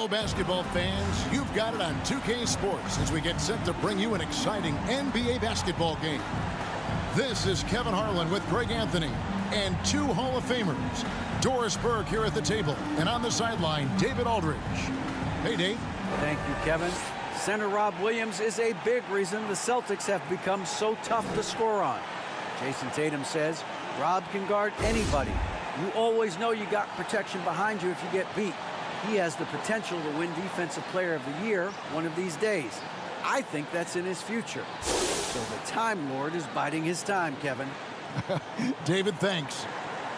Hello, basketball fans. You've got it on 2K Sports as we get set to bring you an exciting NBA basketball game. This is Kevin Harlan with Greg Anthony and two Hall of Famers. Doris Burke here at the table, and on the sideline, David Aldridge. Hey, Dave. Thank you, Kevin. Center Rob Williams is a big reason the Celtics have become so tough to score on. Jason Tatum says, Rob can guard anybody. You always know you got protection behind you if you get beat. He has the potential to win Defensive Player of the Year one of these days. I think that's in his future. So the Time Lord is biding his time, Kevin. David, thanks.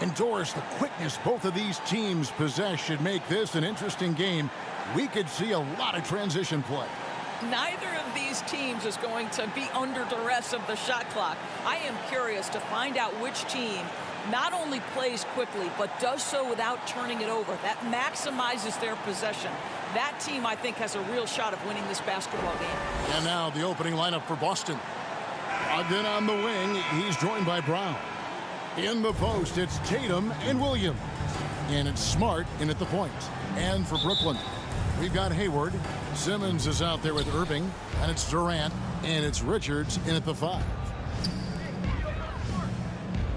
And Doris, the quickness both of these teams possess should make this an interesting game. We could see a lot of transition play. Neither of these teams is going to be under duress of the shot clock. I am curious to find out which team not only plays quickly, but does so without turning it over. That maximizes their possession. That team, I think, has a real shot of winning this basketball game. And now the opening lineup for Boston. Ogden on the wing. He's joined by Brown. In the post, it's Tatum and Williams. And it's Smart in at the point. And for Brooklyn, we've got Hayward. Simmons is out there with Irving. And it's Durant. And it's Richards in at the 5.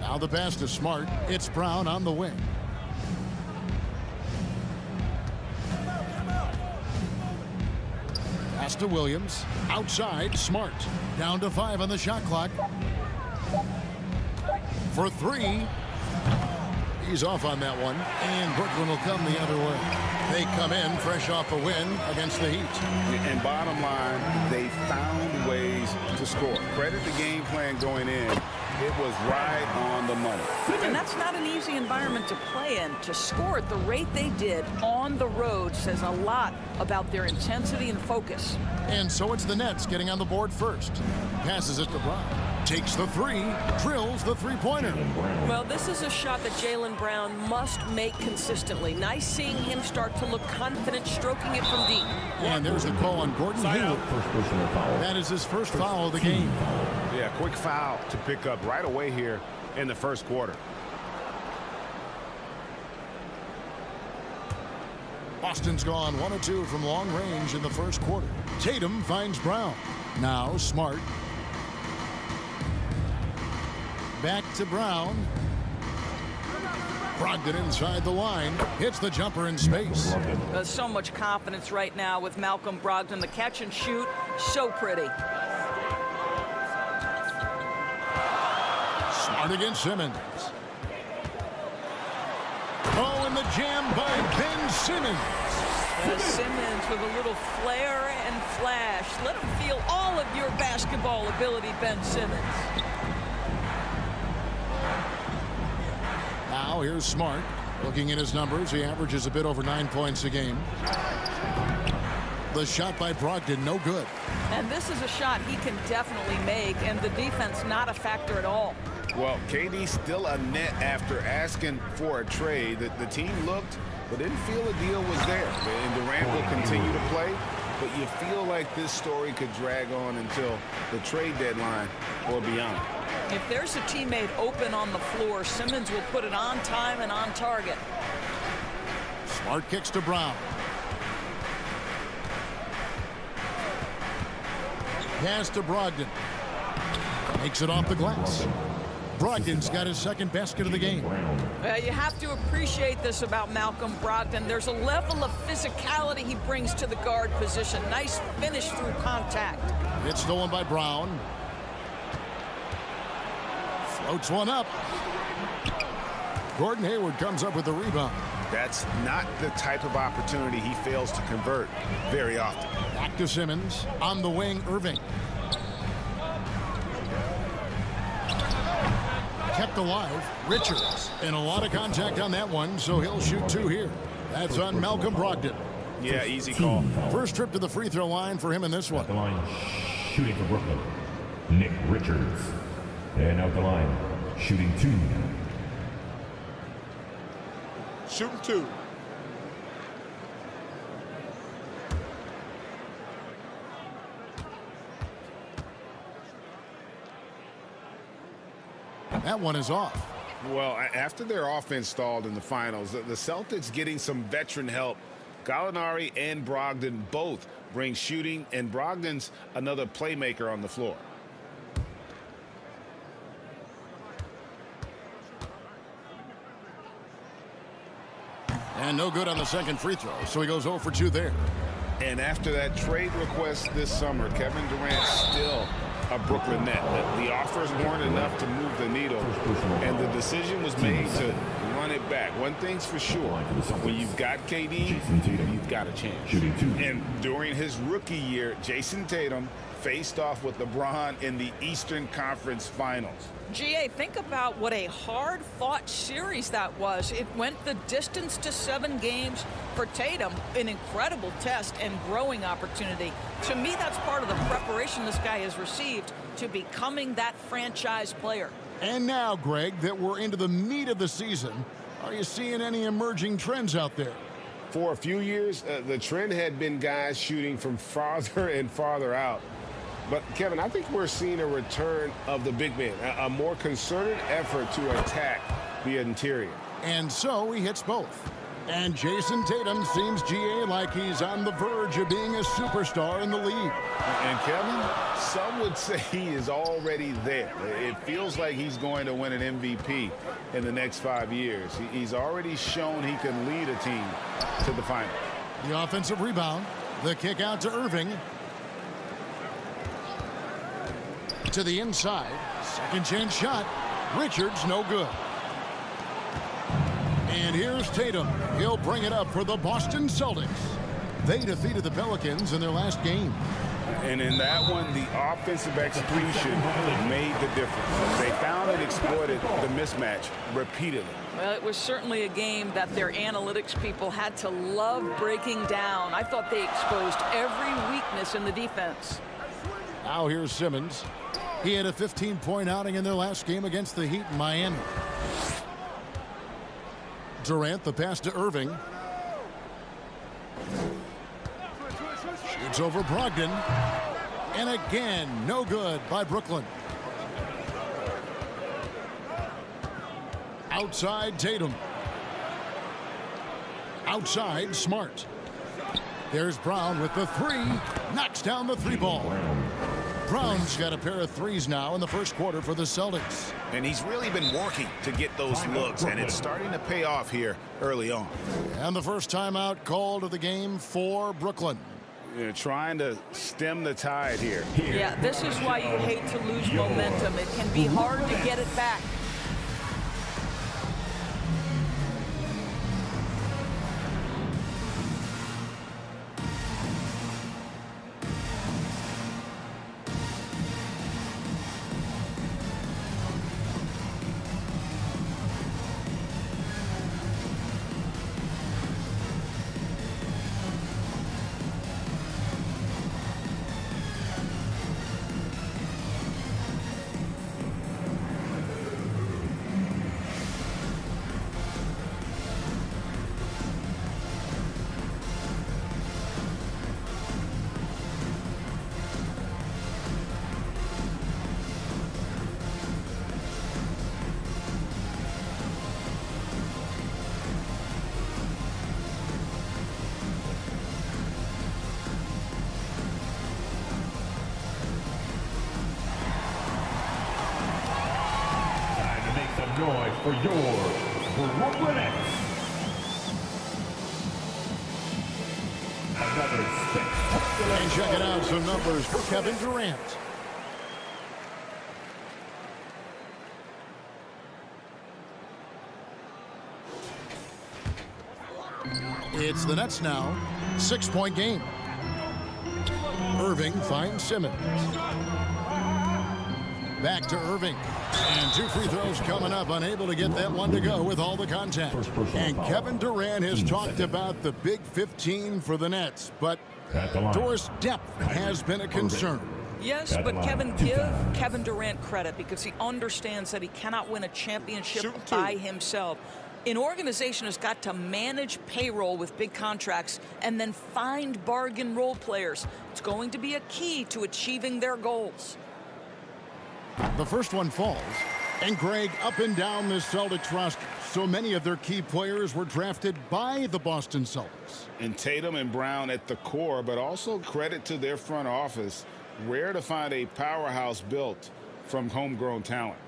Now the pass to Smart. It's Brown on the wing. Pass to Williams. Outside, Smart. Down to 5 on the shot clock. For 3. He's off on that one. And Brooklyn will come the other way. They come in fresh off a win against the Heat. And bottom line, they found ways to score. Credit the game plan going in. It was right on the money. And that's not an easy environment to play in. To score at the rate they did on the road says a lot about their intensity and focus. And so it's the Nets getting on the board first. Passes it to Brown. Takes the 3. Drills the three-pointer. Well, this is a shot that Jaylen Brown must make consistently. Nice seeing him start to look confident, stroking it from deep. And there's the call on Gordon Hayward. That is his first foul of the game. Yeah, quick foul to pick up right away here in the first quarter. Boston's gone 1 of 2 from long range in the first quarter. Tatum finds Brown. Now Smart. Back to Brown. Brogdon inside the line. Hits the jumper in space. There's so much confidence right now with Malcolm Brogdon. The catch and shoot, so pretty. Smart against Simmons. Oh, and the jam by Ben Simmons. Simmons with a little flair and flash. Let him feel all of your basketball ability, Ben Simmons. Now here's Smart. Looking at his numbers, he averages a bit over 9 points a game. The shot by Brogdon, no good. And this is a shot he can definitely make, and the defense not a factor at all. Well, KD still a net after asking for a trade. The team looked, but didn't feel a deal was there. And Durant will continue to play, but you feel like this story could drag on until the trade deadline or beyond. If there's a teammate open on the floor, Simmons will put it on time and on target. Smart kicks to Brown. Pass to Brogdon. Makes it off the glass. Brogdon's got his second basket of the game. You have to appreciate this about Malcolm Brogdon. There's a level of physicality he brings to the guard position. Nice finish through contact. It's stolen by Brown. Floats one up. Gordon Hayward comes up with the rebound. That's not the type of opportunity he fails to convert very often. Back to Simmons. On the wing, Irving. Kept alive. Richards. And a lot of contact on that one, so he'll shoot 2 here. That's on Malcolm Brogdon. Yeah, easy call. First trip to the free throw line for him in this one. The line shooting for Brooklyn, Nick Richards. And out the line, shooting 2. Shooting 2. That one is off. Well, after their offense stalled in the finals, the Celtics getting some veteran help Gallinari and Brogdon both bring shooting, and Brogdon's another playmaker on the floor. And no good on the second free throw, so he goes 0 for 2 there. And after that trade request this summer, Kevin Durant's still a Brooklyn Net. The offers weren't enough to move the needle, and the decision was made to run it back. One thing's for sure, when you've got KD, you've got a chance. And during his rookie year, Jason Tatum faced off with LeBron in the Eastern Conference Finals. GA, think about what a hard-fought series that was. It went the distance to 7 games. For Tatum, an incredible test and growing opportunity. To me, that's part of the preparation this guy has received to becoming that franchise player. And now, Greg, that we're into the meat of the season, are you seeing any emerging trends out there? For a few years, the trend had been guys shooting from farther and farther out. But, Kevin, I think we're seeing a return of the big man, a more concerted effort to attack the interior. And so he hits both. And Jason Tatum seems, GA, like he's on the verge of being a superstar in the league. And, Kevin, some would say he is already there. It feels like he's going to win an MVP in the next 5 years. He's already shown he can lead a team to the finals. The offensive rebound. The kick out to Irving. To the inside. Second chance shot. Richards, no good. And here's Tatum. He'll bring it up for the Boston Celtics. They defeated the Pelicans in their last game. And in that one, the offensive execution made the difference. They found and exploited the mismatch repeatedly. Well, it was certainly a game that their analytics people had to love breaking down. I thought they exposed every weakness in the defense. Now here's Simmons. He had a 15-point outing in their last game against the Heat in Miami. Durant, the pass to Irving. Shoots over Brogdon. And again, no good by Brooklyn. Outside Tatum. Outside Smart. There's Brown with the 3. Knocks down the 3 ball. Brown's got a pair of 3s now in the first quarter for the Celtics. And he's really been working to get those looks, and it's starting to pay off here early on. And the first timeout called of the game for Brooklyn. They're trying to stem the tide here. Yeah, this is why you hate to lose momentum. It can be hard to get it back. Noise for your Brooklyn Nets. Another spectacular. And checking out some numbers for Kevin Durant. It's the Nets now. 6-point game. Irving finds Simmons. Back to Irving. And 2 free throws coming up. Unable to get that one to go with all the contact. And Kevin Durant has talked about the Big 15 for the Nets. But Doris, depth has been a concern. Yes, but Kevin, give Kevin Durant credit because he understands that he cannot win a championship by himself. An organization has got to manage payroll with big contracts and then find bargain role players. It's going to be a key to achieving their goals. The first one falls. And Greg, up and down this Celtics roster, so many of their key players were drafted by the Boston Celtics. And Tatum and Brown at the core, but also credit to their front office. Rare to find a powerhouse built from homegrown talent.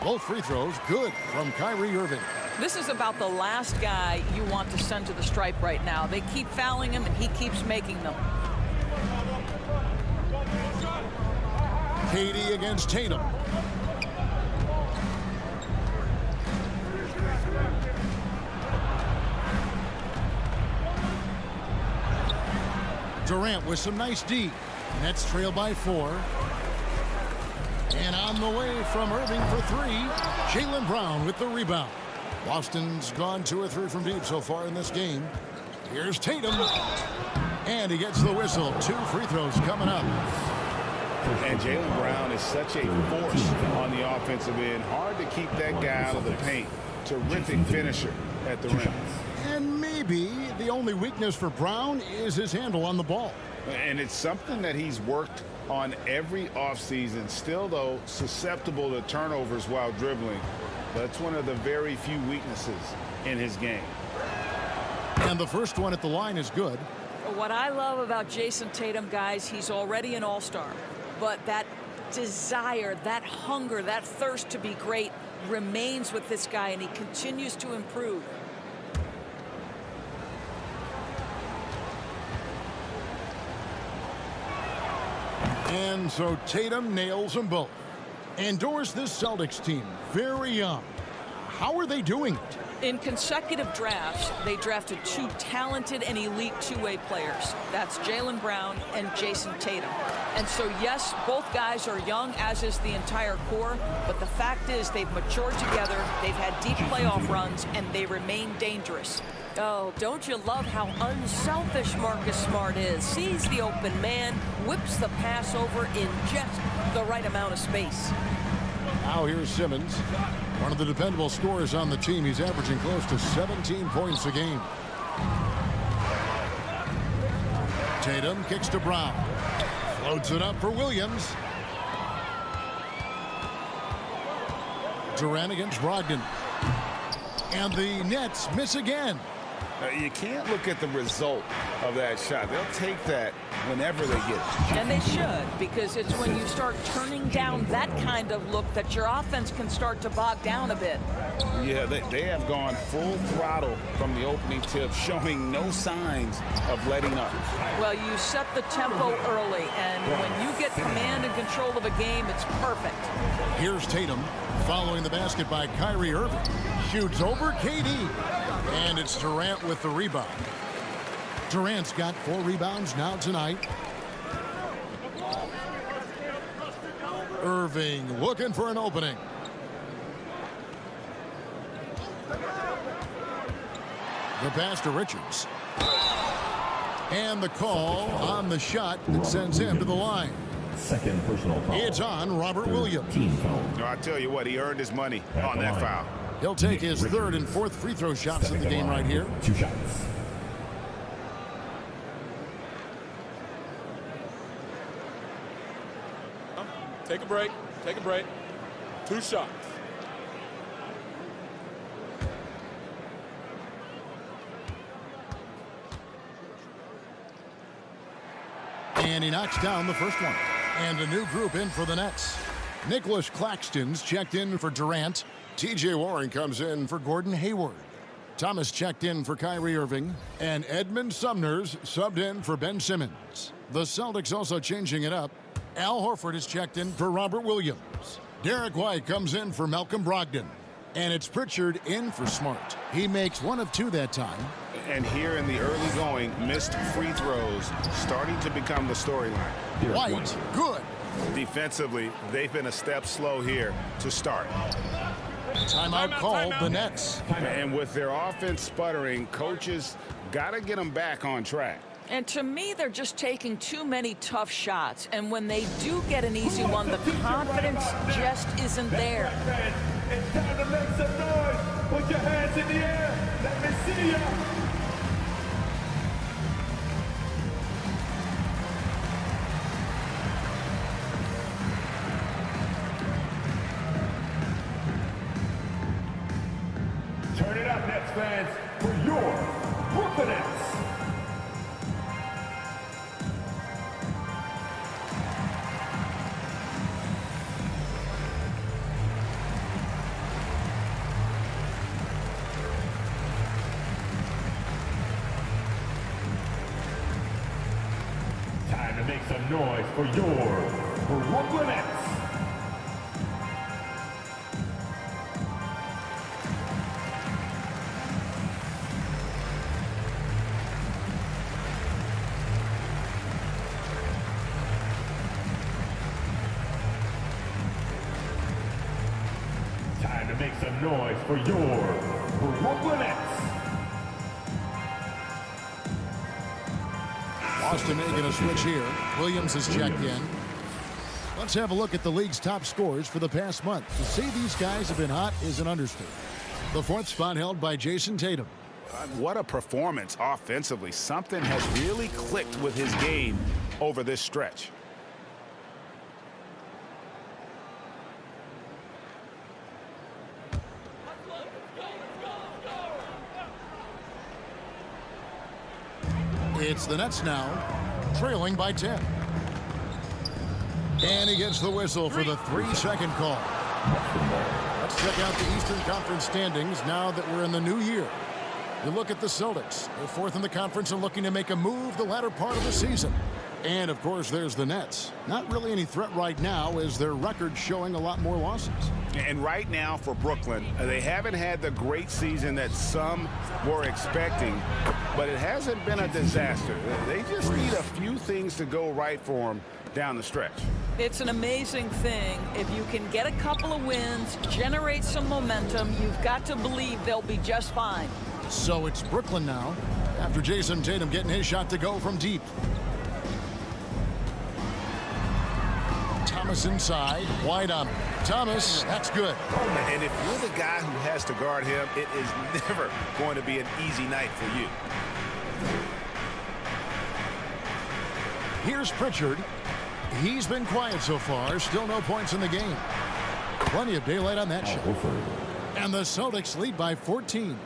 Both free throws good from Kyrie Irving. This is about the last guy you want to send to the stripe right now. They keep fouling him, and he keeps making them. KD against Tatum. Durant with some nice D. Nets trail by 4. And on the way from Irving for 3. Jaylen Brown with the rebound. Boston's gone 2 or 3 from deep so far in this game. Here's Tatum. And he gets the whistle. 2 free throws coming up. And Jaylen Brown is such a force on the offensive end. Hard to keep that guy out of the paint. Terrific finisher at the rim. And maybe the only weakness for Brown is his handle on the ball. And it's something that he's worked on every offseason. Still, though, susceptible to turnovers while dribbling. That's one of the very few weaknesses in his game. And the first one at the line is good. What I love about Jason Tatum, guys, he's already an all-star. But that desire, that hunger, that thirst to be great remains with this guy, and he continues to improve. And so Tatum nails them both. Endorse this Celtics team. Very young. How are they doing it? In consecutive drafts, they drafted 2 talented and elite two-way players. That's Jaylen Brown and Jason Tatum. And so, yes, both guys are young, as is the entire core. But the fact is they've matured together, they've had deep playoff runs, and they remain dangerous. Oh, don't you love how unselfish Marcus Smart is? Sees the open man, whips the pass over in just the right amount of space. Now here's Simmons, one of the dependable scorers on the team. He's averaging close to 17 points a game. Tatum kicks to Brown. Floats it up for Williams. Durant against Brogdon. And the Nets miss again. You can't look at the result of that shot. They'll take that whenever they get it. And they should, because it's when you start turning down that kind of look that your offense can start to bog down a bit. Yeah, they have gone full throttle from the opening tip, showing no signs of letting up. Well, you set the tempo early, and when you get command and control of a game, it's perfect. Here's Tatum, following the basket by Kyrie Irving. Shoots over KD. And it's Durant with the rebound. Durant's got 4 rebounds now tonight. Irving looking for an opening. The pass to Richards. And the call on the shot that sends him to the line. Second personal foul. It's on Robert Williams. Team foul. No, I tell you what, he earned his money on that foul. He'll take his 3rd and 4th free throw shots in the game right here. 2 shots. Take a break. Take a break. 2 shots. And he knocks down the first one. And a new group in for the Nets. Nicholas Claxton's checked in for Durant. T.J. Warren comes in for Gordon Hayward. Thomas checked in for Kyrie Irving. And Edmund Sumner's subbed in for Ben Simmons. The Celtics also changing it up. Al Horford is checked in for Robert Williams. Derek White comes in for Malcolm Brogdon. And it's Pritchard in for Smart. He makes 1 of 2 that time. And here in the early going, missed free throws starting to become the storyline. White, good. Defensively, they've been a step slow here to start. Timeout called the Nets. And with their offense sputtering, coaches got to get them back on track. And to me, they're just taking too many tough shots. And when they do get an easy one, the confidence just isn't there. It's time to make some noise. Put your hands in the air. Let me see ya. Nets fans, for your Brooklyn Nets. Time to make some noise for your Brooklyn Nets. Time to make some noise for your Brooklyn Nets. Boston making a switch here. Williams is checked in. Let's have a look at the league's top scores for the past month. To say these guys have been hot is an understatement. The 4th spot held by Jason Tatum. What a performance offensively. Something has really clicked with his game over this stretch. It's the Nets now, trailing by 10. And he gets the whistle for the 3-second call. Let's check out the Eastern Conference standings now that we're in the new year. You look at the Celtics. They're 4th in the conference and looking to make a move the latter part of the season. And, of course, there's the Nets. Not really any threat right now as their record showing a lot more losses. And right now for Brooklyn, they haven't had the great season that some were expecting, but it hasn't been a disaster. They just need a few things to go right for them down the stretch. It's an amazing thing. If you can get a couple of wins, generate some momentum, you've got to believe they'll be just fine. So it's Brooklyn now, after Jason Tatum getting his shot to go from deep. Thomas inside, wide on him. Thomas, that's good. And if you're the guy who has to guard him, it is never going to be an easy night for you. Here's Pritchard. He's been quiet so far. Still no points in the game. Plenty of daylight on that shot. And the Celtics lead by 14.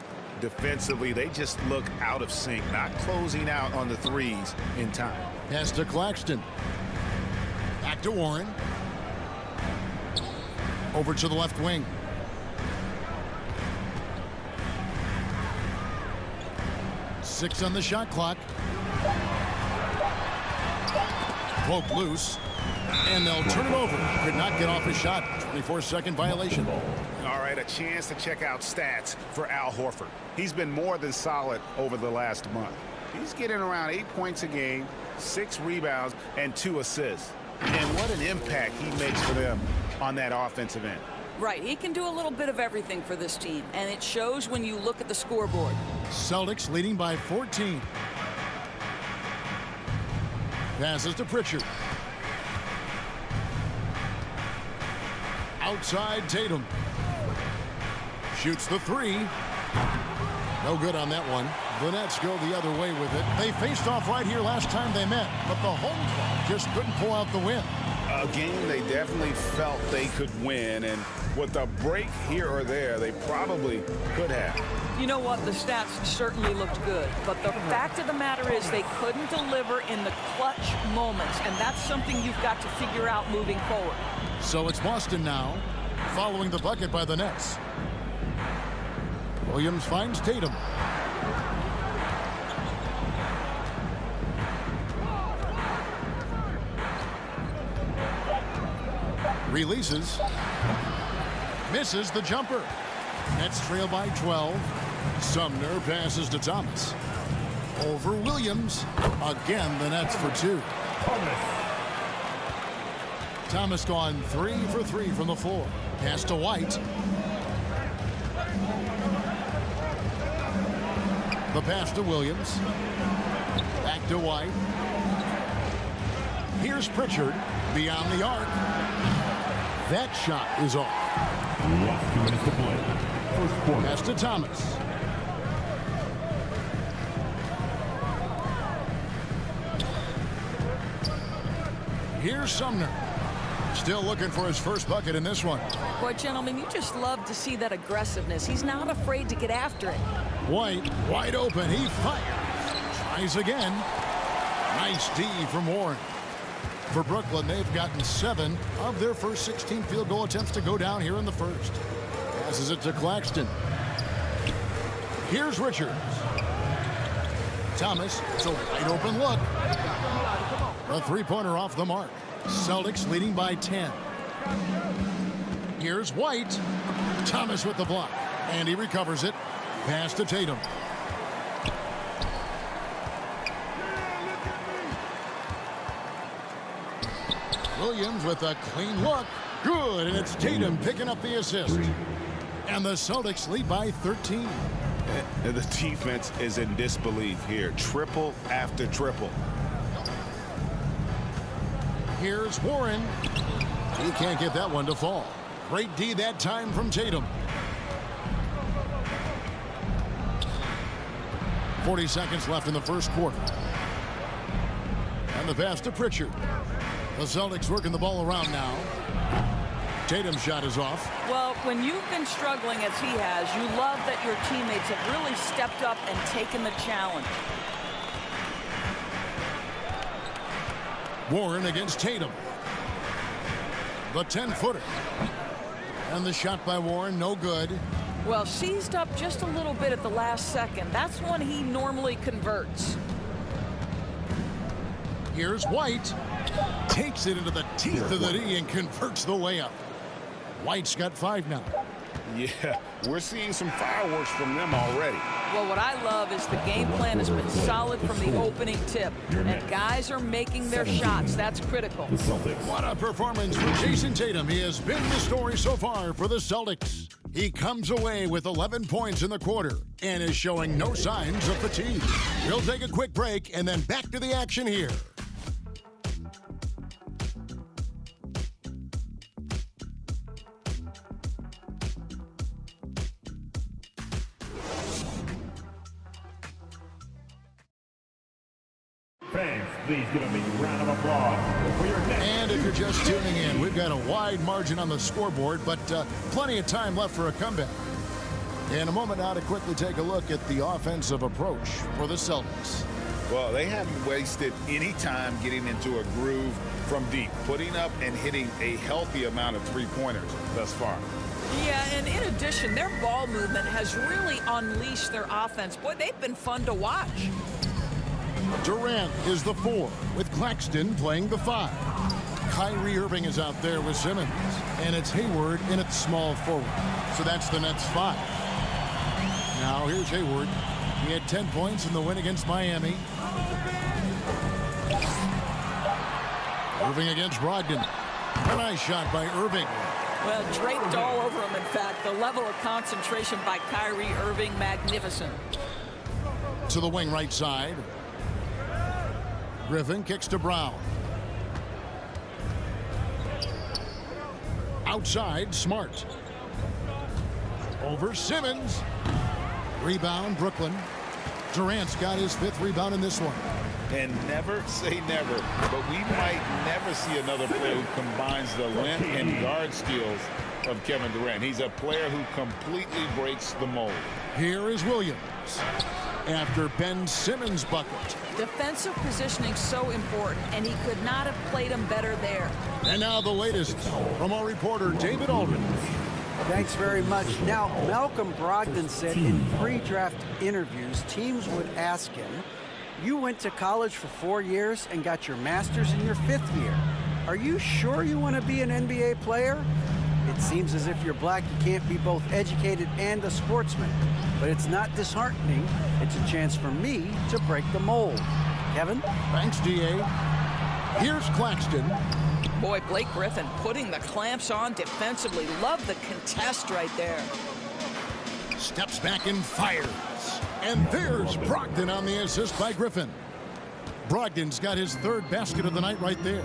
Defensively, they just look out of sync, not closing out on the threes in time. Pass to Claxton. Back to Warren. Over to the left wing. Six on the shot clock. Broke loose. And they'll turn it over. Could not get off his shot. 24-second violation. All right, a chance to check out stats for Al Horford. He's been more than solid over the last month. He's getting around 8 points a game, 6 rebounds, and 2 assists. And what an impact he makes for them on that offensive end. Right, he can do a little bit of everything for this team, and it shows when you look at the scoreboard. Celtics leading by 14. Passes to Pritchard. Outside Tatum. Shoots the 3. No good on that one. The Nets go the other way with it. They faced off right here last time they met, but the home club just couldn't pull out the win. A game they definitely felt they could win, and with a break here or there, they probably could have. You know what? The stats certainly looked good, but the fact of the matter is they couldn't deliver in the clutch moments, and that's something you've got to figure out moving forward. So it's Boston now, following the bucket by the Nets. Williams finds Tatum. Releases. Misses the jumper. Nets trail by 12. Sumner passes to Thomas. Over Williams. Again, the Nets for 2. Thomas gone 3 for 3 from the floor. Pass to White. The pass to Williams. Back to White. Here's Pritchard beyond the arc. That shot is off. Last 2 minutes to play. First quarter. Pass to Thomas. Here's Sumner. Still looking for his first bucket in this one. Boy, gentlemen, you just love to see that aggressiveness. He's not afraid to get after it. White, wide open. He fires. Tries again. Nice D from Warren. For Brooklyn, they've gotten 7 of their first 16 field goal attempts to go down here in the first. Passes it to Claxton. Here's Richards. Thomas, it's a wide open look. A three-pointer off the mark. Celtics leading by 10. Here's White. Thomas with the block. And he recovers it. Pass to Tatum. Williams with a clean look. Good, and it's Tatum picking up the assist. And the Celtics lead by 13. The defense is in disbelief here. Triple after triple. Here's Warren. He can't get that one to fall. Great D that time from Tatum. 40 seconds left in the first quarter. And the pass to Pritchard. The Celtics working the ball around now. Tatum's shot is off. Well, when you've been struggling as he has, you love that your teammates have really stepped up and taken the challenge. Warren against Tatum. The 10-footer. And the shot by Warren, no good. Well, seized up just a little bit at the last second. That's when he normally converts. Here's White. Takes it into the teeth of the D and converts the layup. White's got 5 now. Yeah, we're seeing some fireworks from them already. Well, what I love is the game plan has been solid from the opening tip. And guys are making their shots. That's critical. What a performance from Jason Tatum. He has been the story so far for the Celtics. He comes away with 11 points in the quarter and is showing no signs of fatigue. We'll take a quick break and then back to the action here. Fans, please give a big round of applause for your next. And if you're just tuning in, we've got a wide margin on the scoreboard, but plenty of time left for a comeback. In a moment now to quickly take a look at the offensive approach for the Celtics. Well, they haven't wasted any time getting into a groove from deep, putting up and hitting a healthy amount of three-pointers thus far. Yeah, and in addition, their ball movement has really unleashed their offense. Boy, they've been fun to watch. Durant is the 4, with Claxton playing the 5. Kyrie Irving is out there with Simmons, and it's Hayward in at small forward. So that's the Nets' 5. Now here's Hayward. He had 10 points in the win against Miami. Irving against Brogdon. A nice shot by Irving. Well, draped all over him, in fact. The level of concentration by Kyrie Irving, magnificent. To the wing right side. Griffin kicks to Brown. Outside, Smart. Over Simmons. Rebound, Brooklyn. Durant's got his 5th rebound in this one. And never say never, but we might never see another player who combines the length and guard skills of Kevin Durant. He's a player who completely breaks the mold. Here is Williams after Ben Simmons' bucket. Defensive positioning so important, and he could not have played him better there. And now the latest from our reporter, David Aldridge. Thanks very much. Now, Malcolm Brogdon said in pre-draft interviews, teams would ask him, you went to college for 4 years and got your master's in your 5th year. Are you sure you want to be an NBA player? It seems as if you're black, you can't be both educated and a sportsman. But it's not disheartening. It's a chance for me to break the mold. Kevin? Thanks, D.A. Here's Claxton. Boy, Blake Griffin putting the clamps on defensively. Love the contest right there. Steps back and fires. And there's Brogdon on the assist by Griffin. Brogdon's got his 3rd basket of the night right there.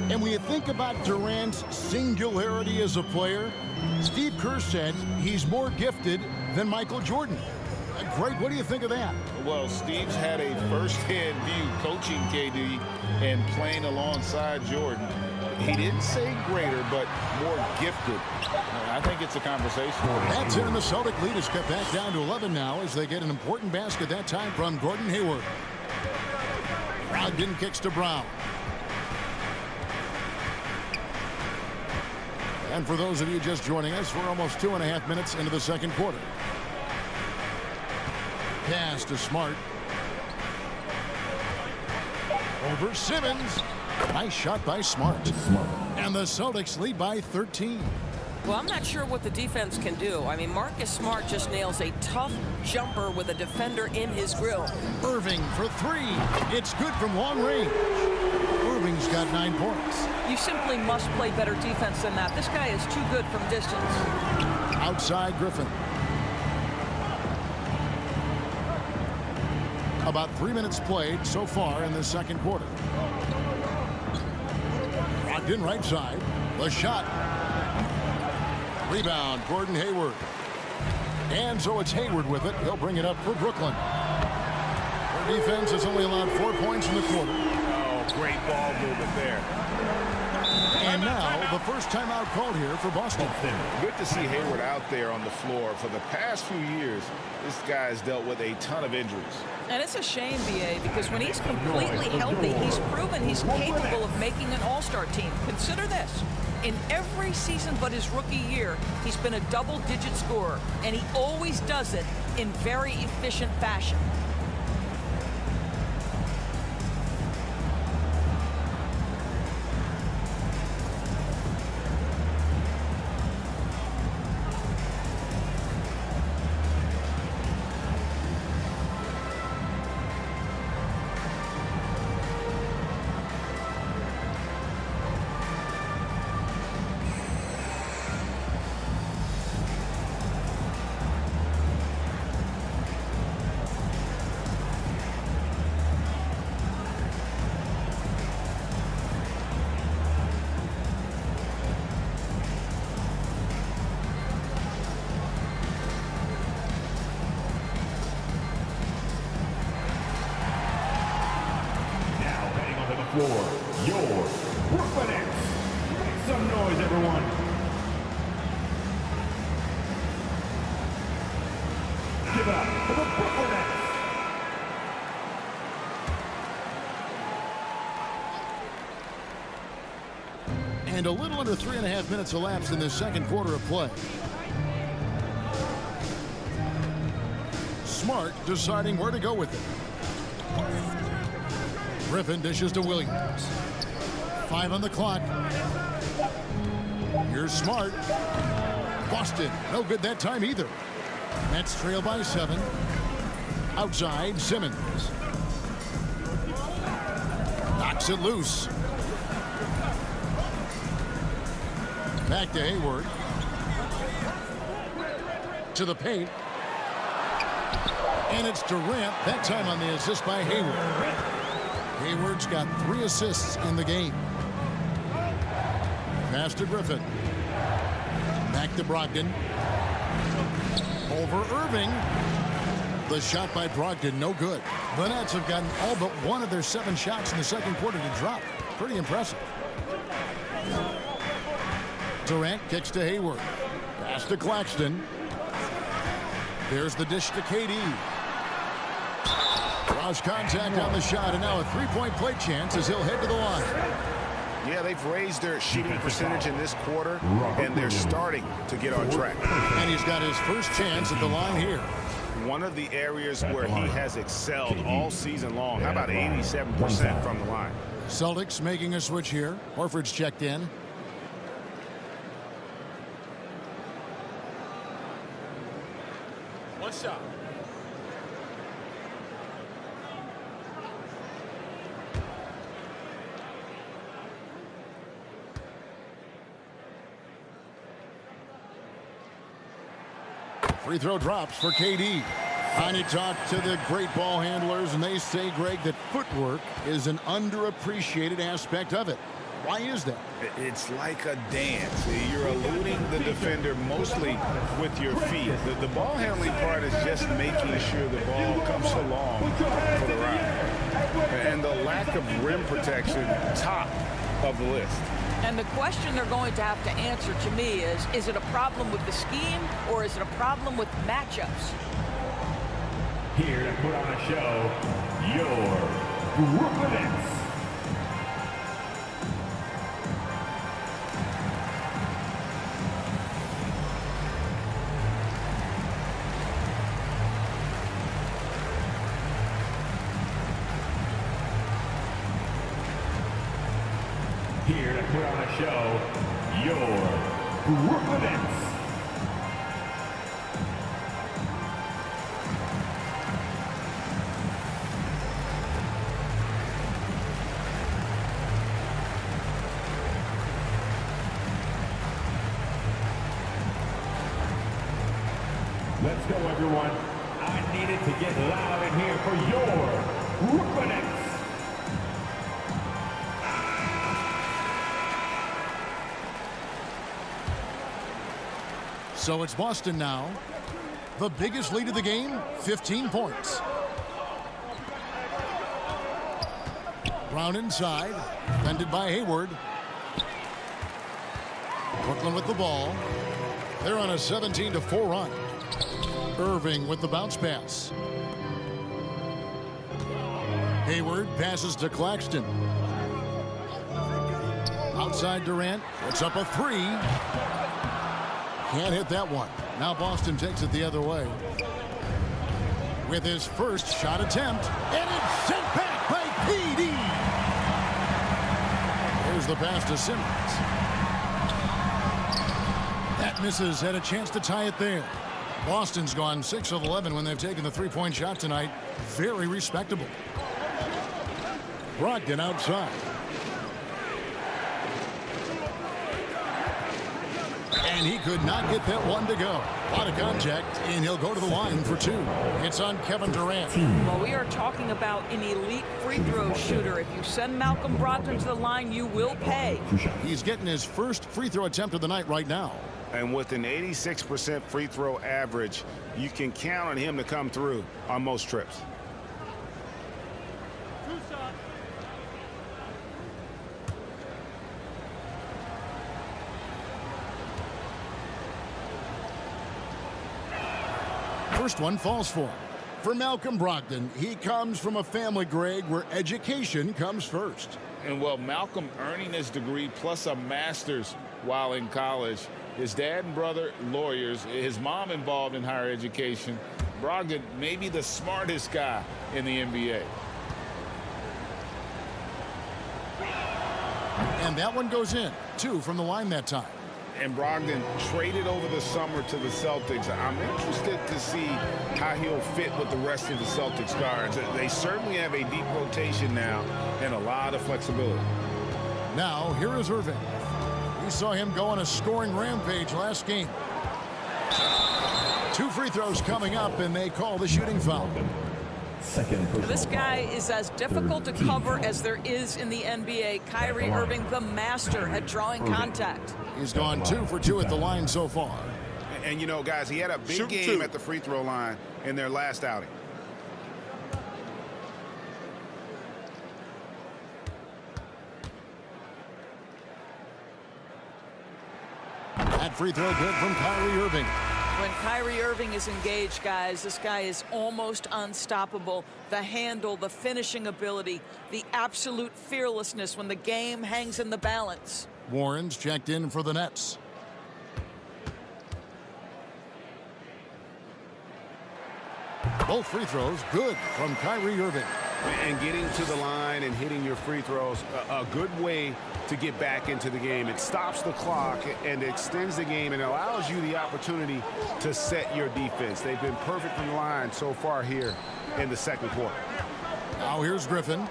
And when you think about Durant's singularity as a player, Steve Kerr said he's more gifted than Michael Jordan. Greg, what do you think of that? Well, Steve's had a first-hand view coaching KD and playing alongside Jordan. He didn't say greater, but more gifted. I think it's a conversation. That's it, and the Celtic lead is cut back down to 11 now as they get an important basket that time from Gordon Hayward. Brogdon kicks to Brown. And for those of you just joining us, we're almost 2.5 minutes into the second quarter. Pass to Smart. Over Simmons. Nice shot by Smart. And the Celtics lead by 13. Well, I'm not sure what the defense can do. I mean, Marcus Smart just nails a tough jumper with a defender in his grill. Irving for three. It's good from long range. Irving's got 9 points. You simply must play better defense than that. This guy is too good from distance. Outside Griffin. About 3 minutes played so far in the second quarter. Brogdon right side. The shot. Rebound, Gordon Hayward. And so it's Hayward with it. He'll bring it up for Brooklyn. Their defense has only allowed 4 points in the quarter. Oh, great ball movement there. And now the first timeout called here for Boston. Good to see Hayward out there on the floor. For the past few years, this guy's dealt with a ton of injuries. And it's a shame, BA, because when he's completely healthy, he's proven he's capable of making an all-star team. Consider this. In every season but his rookie year, he's been a double-digit scorer, and he always does it in very efficient fashion. Floor, your Brooklyn Nets. Make some noise, everyone. Give it up for the Brooklyn Nets. And a little under 3.5 minutes elapsed in this second quarter of play. Smart deciding where to go with it. Griffin dishes to Williams. 5 on the clock. Here's Smart. Boston, no good that time either. Nets trail by 7. Outside, Simmons. Knocks it loose. Back to Hayward. To the paint. And it's Durant, that time on the assist by Hayward. Hayward's got 3 assists in the game. Pass to Griffin. Back to Brogdon. Over Irving. The shot by Brogdon, no good. The Nets have gotten all but one of their 7 shots in the second quarter to drop. Pretty impressive. Durant kicks to Hayward. Pass to Claxton. There's the dish to KD. Draws contact on the shot, and now a 3-point play chance as he'll head to the line. Yeah, they've raised their shooting percentage in this quarter, and they're starting to get on track. And he's got his first chance at the line here. One of the areas where he has excelled all season long. How about 87% from the line? Celtics making a switch here. Horford's checked in. One shot. Free throw drops for KD. I talked to the great ball handlers, and they say, Greg, that footwork is an underappreciated aspect of it. Why is that? It's like a dance. You're eluding the defender mostly with your feet. The ball handling part is just making sure the ball comes along for the round. And the lack of rim protection, top of the list. And the question they're going to have to answer to me is it a problem with the scheme or is it a problem with matchups? Here to put on a show, your Brooklyn Nets. Here to put on a show, your Brooklyn Nets. Let's go, everyone. I needed to get loud in here for your Brooklyn Nets. So it's Boston now. The biggest lead of the game, 15 points. Brown inside, defended by Hayward. Brooklyn with the ball. They're on a 17-4 run. Irving with the bounce pass. Hayward passes to Claxton. Outside Durant, puts up a three. Can't hit that one. Now Boston takes it the other way. With his first shot attempt. And it's sent back by PD. Here's the pass to Simmons. That misses. Had a chance to tie it there. Boston's gone 6 of 11 when they've taken the three-point shot tonight. Very respectable. Brogdon outside. And he could not get that one to go. A lot of contact, and he'll go to the line for two. It's on Kevin Durant. Well, we are talking about an elite free throw shooter. If you send Malcolm Brogdon to the line, you will pay. He's getting his first free throw attempt of the night right now. And with an 86% free throw average, you can count on him to come through on most trips. First one falls for him. For Malcolm Brogdon, he comes from a family, Greg, where education comes first. And well, Malcolm earning his degree plus a master's while in college. His dad and brother, lawyers. His mom involved in higher education. Brogdon may be the smartest guy in the NBA. And that one goes in. 2 from the line that time. And Brogdon traded over the summer to the Celtics. I'm interested to see how he'll fit with the rest of the Celtics guards. They certainly have a deep rotation now and a lot of flexibility. Now, here is Irving. We saw him go on a scoring rampage last game. 2 free throws coming up, and they call the shooting foul. This guy is as difficult to cover as there is in the NBA. Kyrie Irving, the master at drawing contact. He's gone 2 for 2 at the line so far. And you know, guys, he had a big game at the free throw line in their last outing. That free throw good from Kyrie Irving. When Kyrie Irving is engaged, guys, this guy is almost unstoppable. The handle, the finishing ability, the absolute fearlessness when the game hangs in the balance. Warren's checked in for the Nets. Both free throws good from Kyrie Irving. And getting to the line and hitting your free throws, a good way to get back into the game. It stops the clock and extends the game and allows you the opportunity to set your defense. They've been perfect from the line so far here in the second quarter. Now here's Griffin.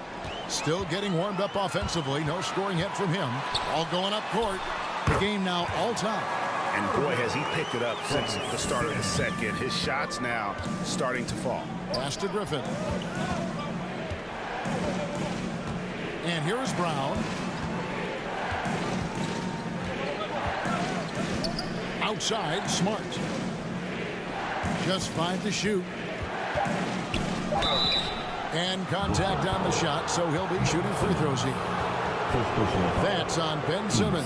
Still getting warmed up offensively. No scoring yet from him. All going up court. The game now all time. And boy, has he picked it up since the start of the second. His shots now starting to fall. Pass to Griffin. And here's Brown. Outside, Smart. Just 5 to shoot. And contact on the shot, so he'll be shooting free throws here. That's on Ben Simmons.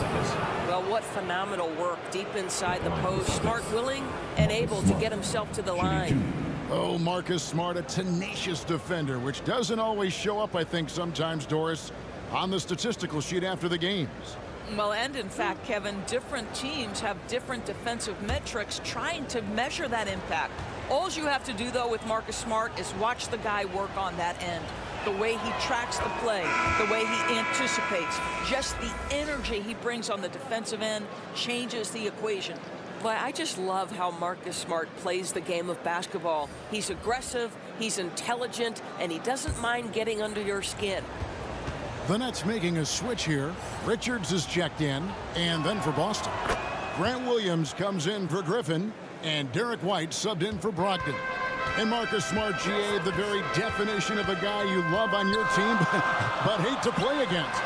Well, what phenomenal work deep inside the post. Smart, willing, and able to get himself to the line. Oh, Marcus Smart, a tenacious defender, which doesn't always show up, I think, sometimes, Doris, on the statistical sheet after the games. Well, and in fact, Kevin, different teams have different defensive metrics trying to measure that impact. All you have to do, though, with Marcus Smart is watch the guy work on that end. The way he tracks the play, the way he anticipates, just the energy he brings on the defensive end changes the equation. But I just love how Marcus Smart plays the game of basketball. He's aggressive, he's intelligent, and he doesn't mind getting under your skin. The Nets making a switch here. Richards is checked in, and then for Boston, Grant Williams comes in for Griffin, and Derek White subbed in for Brogdon. And Marcus Smart, GA, the very definition of a guy you love on your team, but hate to play against.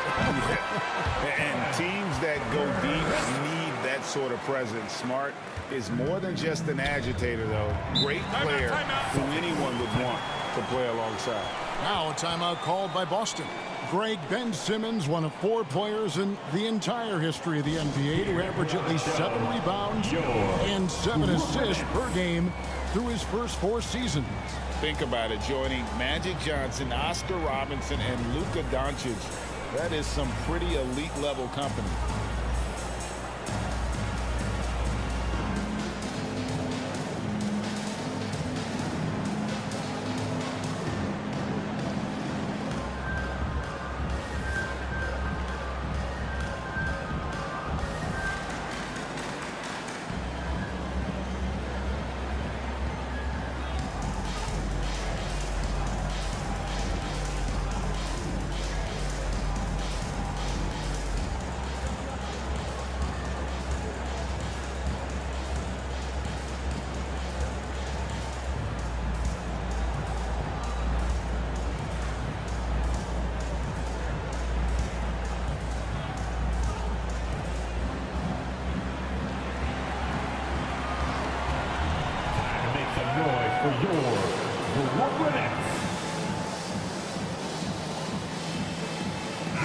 And teams that go deep need that sort of presence. Smart is more than just an agitator, though. Great player who anyone would want to play alongside. Now a timeout called by Boston. Greg, Ben Simmons, one of 4 players in the entire history of the NBA to average at least 7 rebounds and 7 assists per game through his first 4 seasons. Think about it, joining Magic Johnson, Oscar Robinson, and Luka Doncic. That is some pretty elite level company.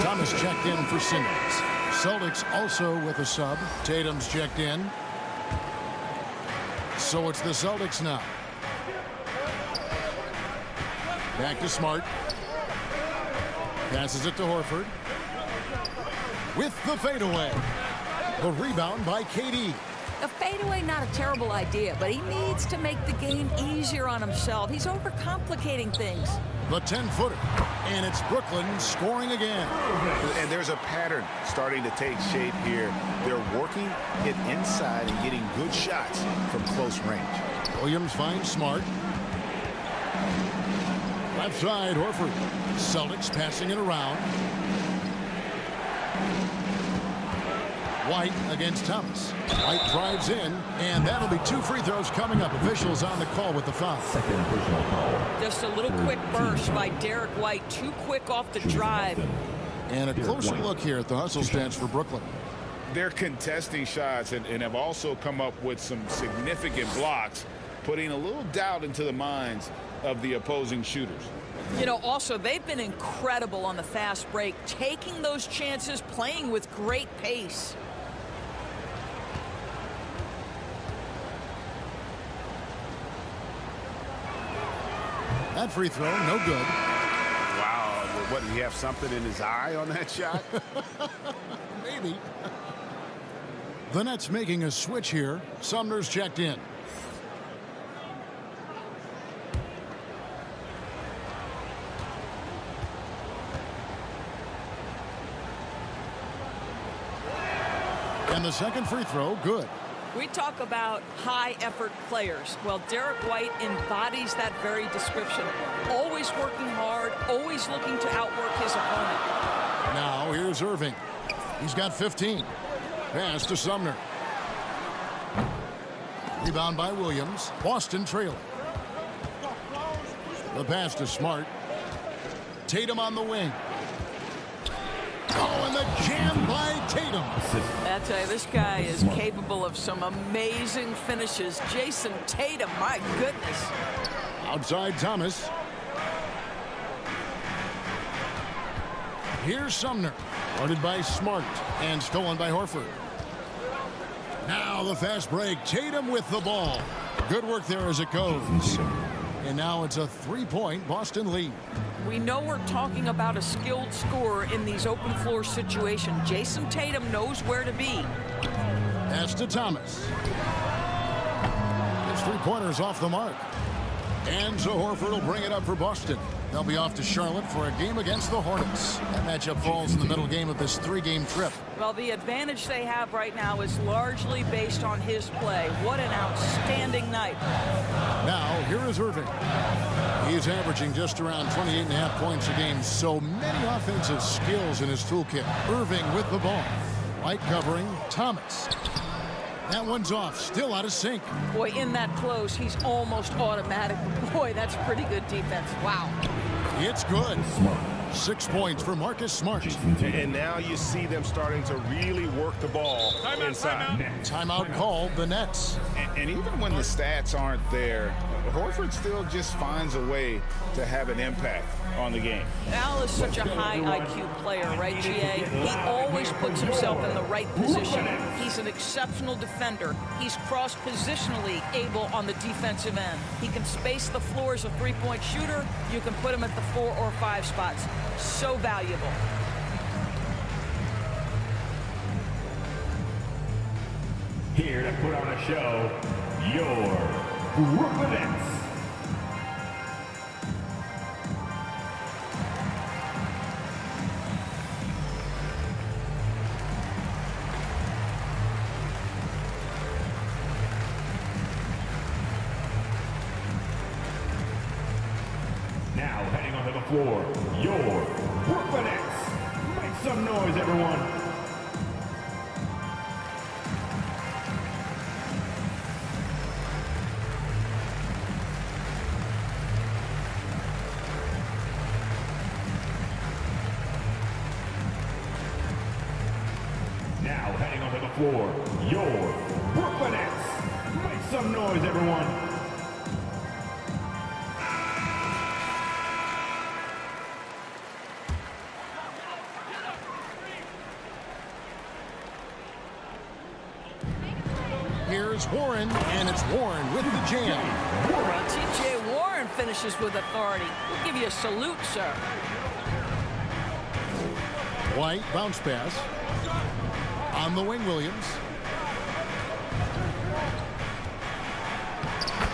Thomas checked in for Simmons. Celtics also with a sub. Tatum's checked in. So it's the Celtics now. Back to Smart. Passes it to Horford. With the fadeaway. The rebound by KD. A fadeaway, not a terrible idea, but he needs to make the game easier on himself. He's overcomplicating things. The 10-footer. And it's Brooklyn scoring again. And there's a pattern starting to take shape here. They're working it inside and getting good shots from close range. Williams finds Smart. Left side, Horford. Celtics passing it around. White against Thomas. White drives in, and that'll be 2 free throws coming up. Officials on the call with the foul. Second personal call. Just a little quick burst by Derek White. Too quick off the drive. And a closer look here at the hustle stats for Brooklyn. They're contesting shots and have also come up with some significant blocks, putting a little doubt into the minds of the opposing shooters. You know, also, they've been incredible on the fast break, taking those chances, playing with great pace. That free throw, no good. Wow, what, did he have something in his eye on that shot? Maybe. The Nets making a switch here. Sumner's checked in. And the second free throw, good. We talk about high-effort players. Well, Derek White embodies that very description. Always working hard, always looking to outwork his opponent. Now here's Irving. He's got 15. Pass to Sumner. Rebound by Williams. Boston trailing. The pass to Smart. Tatum on the wing. Oh, and the jam by Tatum. I tell you, this guy is capable of some amazing finishes. Jason Tatum, my goodness. Outside Thomas. Here's Sumner. Guarded by Smart and stolen by Horford. Now the fast break. Tatum with the ball. Good work there as it goes. And now it's a 3-point Boston lead. We know we're talking about a skilled scorer in these open floor situations. Jason Tatum knows where to be. Pass to Thomas. His three-pointers off the mark. And so Horford will bring it up for Boston. They'll be off to Charlotte for a game against the Hornets. That matchup falls in the middle game of this 3-game trip. Well, the advantage they have right now is largely based on his play. What an outstanding night. Now, here is Irving. He's averaging just around 28.5 points a game. So many offensive skills in his toolkit. Irving with the ball. Light covering Thomas. That one's off. Still out of sync. Boy, in that close, he's almost automatic. Boy, that's pretty good defense. Wow. It's good. 6 points for Marcus Smart. And now you see them starting to really work the ball inside. Timeout called the Nets. And even when the stats aren't there, Horford still just finds a way to have an impact on the game. Al is such a high IQ player, right, GA? He always puts himself in the right position. He's an exceptional defender. He's cross-positionally able on the defensive end. He can space the floor as a three-point shooter. You can put him at the 4 or 5 spots. So valuable. Here to put on a show, your Brooklyn Nets. Now heading onto the floor, your Brooklyn Nets. Make some noise, everyone. Now heading onto the floor, your Brooklyn Nets. Make some noise, everyone. Here's Warren, and it's Warren with the jam. T.J. Warren finishes with authority. We'll give you a salute, sir. White bounce pass. On the wing, Williams.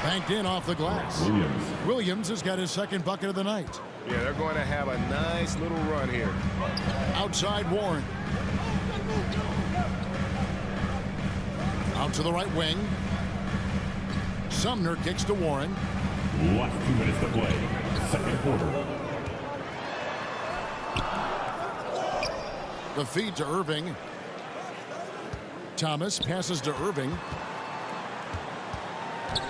Banked in off the glass. Williams has got his second bucket of the night. Yeah, they're going to have a nice little run here. Outside Warren. Out to the right wing. Sumner kicks to Warren. Last 2 minutes to play. Second quarter. The feed to Irving. Thomas passes to Irving.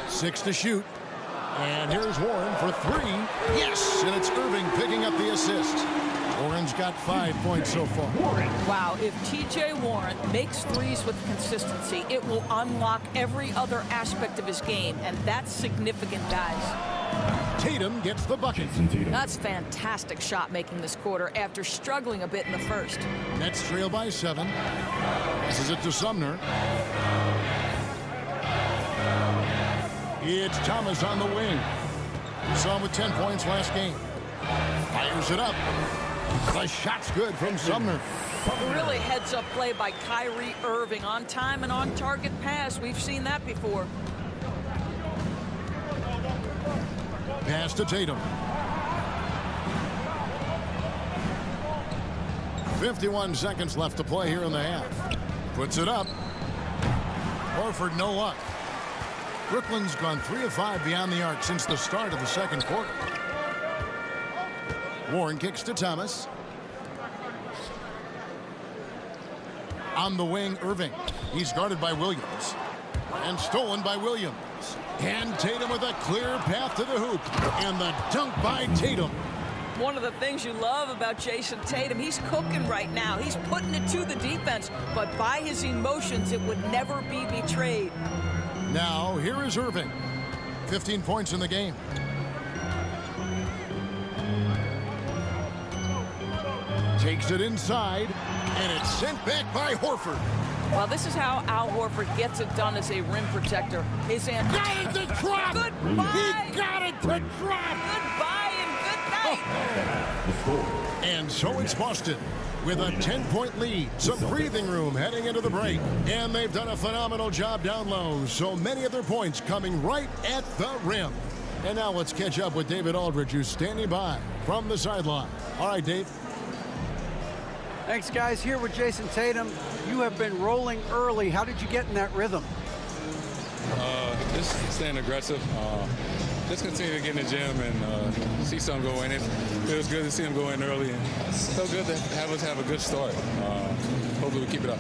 6 to shoot. And here's Warren for 3. Yes! And it's Irving picking up the assist. Warren's got 5 points so far. Wow, if T.J. Warren makes threes with consistency, it will unlock every other aspect of his game, and that's significant, guys. Tatum gets the bucket. That's fantastic shot making this quarter after struggling a bit in the first. Nets trail by 7. Passes it to Sumner. It's Thomas on the wing. We saw him with 10 points last game. Fires it up. The shot's good from Sumner. Really heads-up play by Kyrie Irving. On time and on target pass. We've seen that before. Pass to Tatum. 51 seconds left to play here in the half. Puts it up. Horford, no luck. Brooklyn's gone 3 of 5 beyond the arc since the start of the second quarter. Warren kicks to Thomas. On the wing, Irving. He's guarded by Williams. And stolen by Williams. And Tatum with a clear path to the hoop. And the dunk by Tatum. One of the things you love about Jason Tatum, he's cooking right now. He's putting it to the defense, but by his emotions, it would never be betrayed. Now, here is Irving. 15 points in the game. Takes it inside. And it's sent back by Horford. Well, this is how Al Horford gets it done as a rim protector. His Got it to drop. Goodbye. He got it to drop. Goodbye and good night. And so it's Boston with a 10-point lead. Some breathing room heading into the break. And they've done a phenomenal job down low. So many of their points coming right at the rim. And now let's catch up with David Aldridge, who's standing by from the sideline. All right, Dave. Thanks, guys. Here with Jason Tatum. You have been rolling early. How did you get in that rhythm? Just staying aggressive. Just continue to get in the gym and see some go in. It feels good to see him go in early. And so good to have us have a good start. Hopefully we keep it up.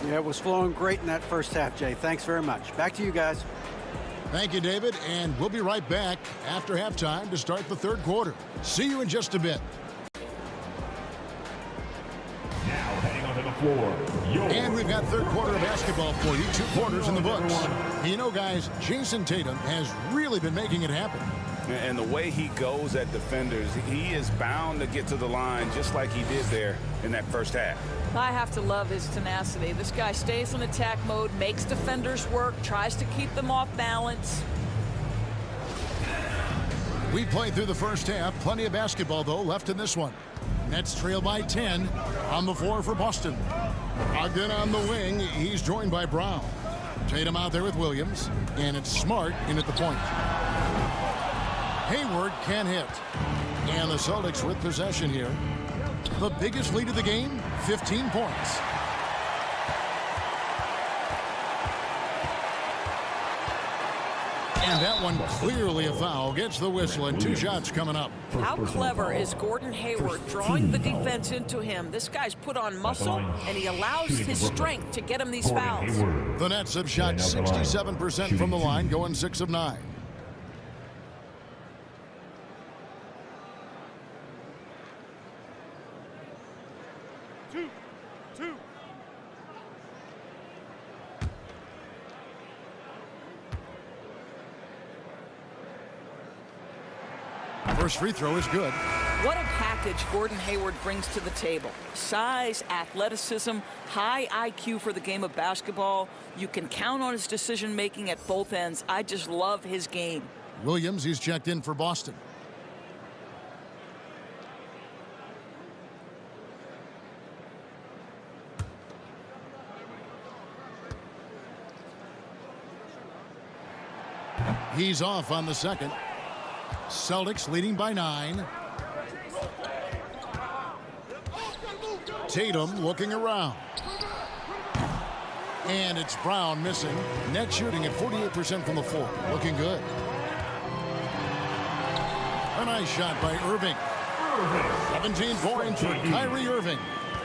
Yeah, it was flowing great in that first half, Jay. Thanks very much. Back to you guys. Thank you, David. And we'll be right back after halftime to start the third quarter. See you in just a bit. Now heading onto the floor. And we've got third quarter of basketball for you. 2 quarters in the books. You know, guys, Jason Tatum has really been making it happen. And the way he goes at defenders, he is bound to get to the line just like he did there in that first half. I have to love his tenacity. This guy stays in attack mode, makes defenders work, tries to keep them off balance. We played through the first half. Plenty of basketball, though, left in this one. Nets trail by 10 on the floor for Boston. Ogden on the wing. He's joined by Brown. Tatum out there with Williams. And it's Smart in at the point. Hayward can't hit. And the Celtics with possession here. The biggest lead of the game, 15 points. And that one clearly a foul. Gets the whistle and 2 shots coming up. How clever is Gordon Hayward drawing the defense into him? This guy's put on muscle, and he allows his strength to get him these fouls. The Nets have shot 67% from the line, going 6 of 9. First free throw is good. What a package Gordon Hayward brings to the table. Size, athleticism, high IQ for the game of basketball. You can count on his decision-making at both ends. I just love his game. Williams, he's checked in for Boston. He's off on the second. Celtics leading by 9. Tatum looking around. And it's Brown missing. Net shooting at 48% from the floor. Looking good. A nice shot by Irving. 17 points for Kyrie Irving.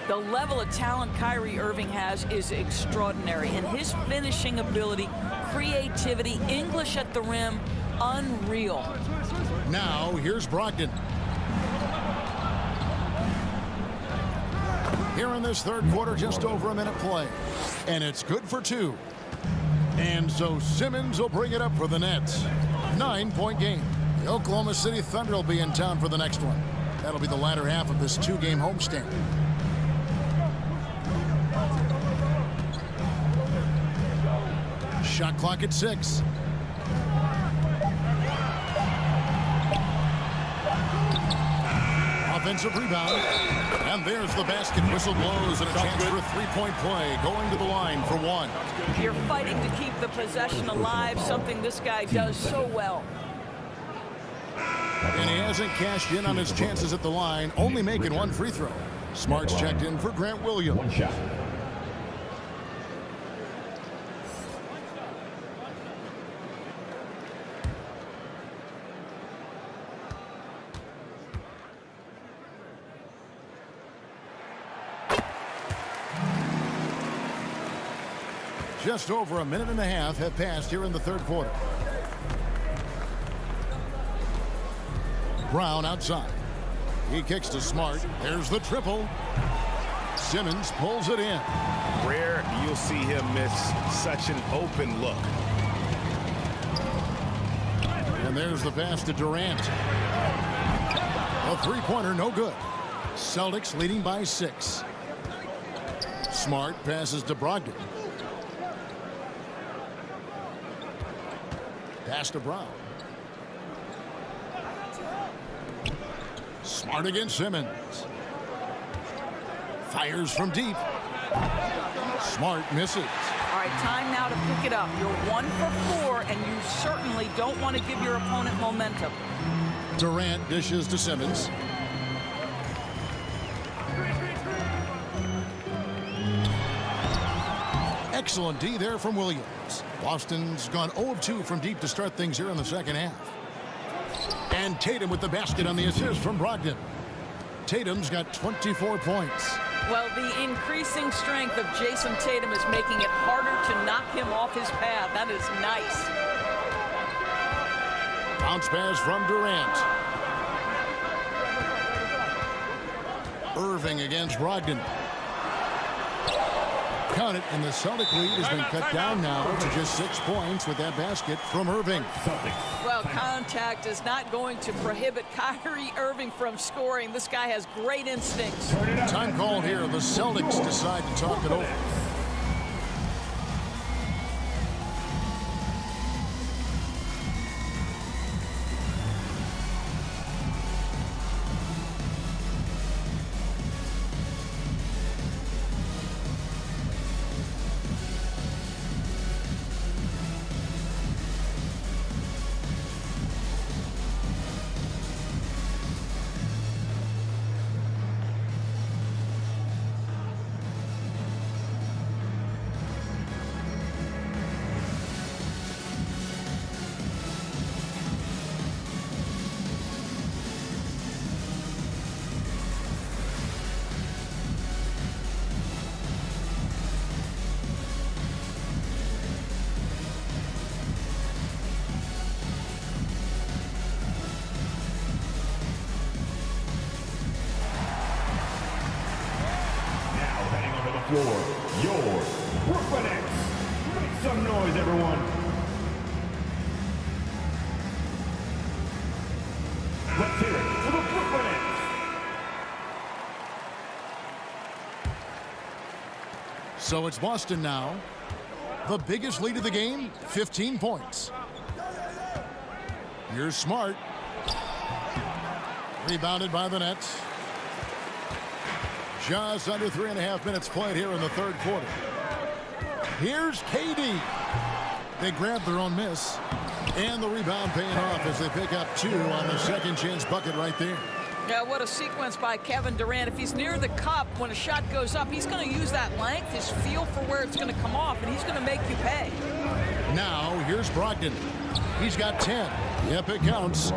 The level of talent Kyrie Irving has is extraordinary. And his finishing ability, creativity, English at the rim, unreal. Now, here's Brogdon. Here in this third quarter, just over a minute play. And it's good for 2. And so Simmons will bring it up for the Nets. 9-point game. The Oklahoma City Thunder will be in town for the next one. That'll be the latter half of this 2-game homestand. Shot clock at 6. Offensive rebound. And there's the basket. Whistle blows and a chance for a 3-point play. Going to the line for 1. You're fighting to keep the possession alive, something this guy does so well. And he hasn't cashed in on his chances at the line, only making 1 free throw. Smart's checked in for Grant Williams. 1 shot. Just over a minute and a half have passed here in the third quarter. Brown outside. He kicks to Smart. There's the triple. Simmons pulls it in. Rare you'll see him miss such an open look. And there's the pass to Durant. A 3-pointer, no good. Celtics leading by 6. Smart passes to Brogdon. Pass to Brown. Smart against Simmons. Fires from deep. Smart misses. All right, time now to pick it up. You're 1 for 4, and you certainly don't want to give your opponent momentum. Durant dishes to Simmons. Excellent D there from Williams. Boston's gone 0-2 from deep to start things here in the second half. And Tatum with the basket on the assist from Brogdon. Tatum's got 24 points. Well, the increasing strength of Jason Tatum is making it harder to knock him off his path. That is nice. Bounce pass from Durant. Irving against Brogdon. Count it, and the Celtic lead has been cut down now to just 6 points with that basket from Irving. Well, contact is not going to prohibit Kyrie Irving from scoring. This guy has great instincts. Time called here. The Celtics decide to talk it over. Floor, your Brooklyn Nets. Make some noise, everyone. Let's hear it for the Brooklyn Nets. So it's Boston now. The biggest lead of the game, 15 points. Here's Smart. Rebounded by the Nets. Just under 3.5 minutes played here in the third quarter. Here's KD. They grab their own miss. And the rebound paying off as they pick up 2 on the second chance bucket right there. Yeah, what a sequence by Kevin Durant. If he's near the cup when a shot goes up, he's going to use that length, his feel for where it's going to come off, and he's going to make you pay. Now, here's Brogdon. He's got 10. Yep, it counts.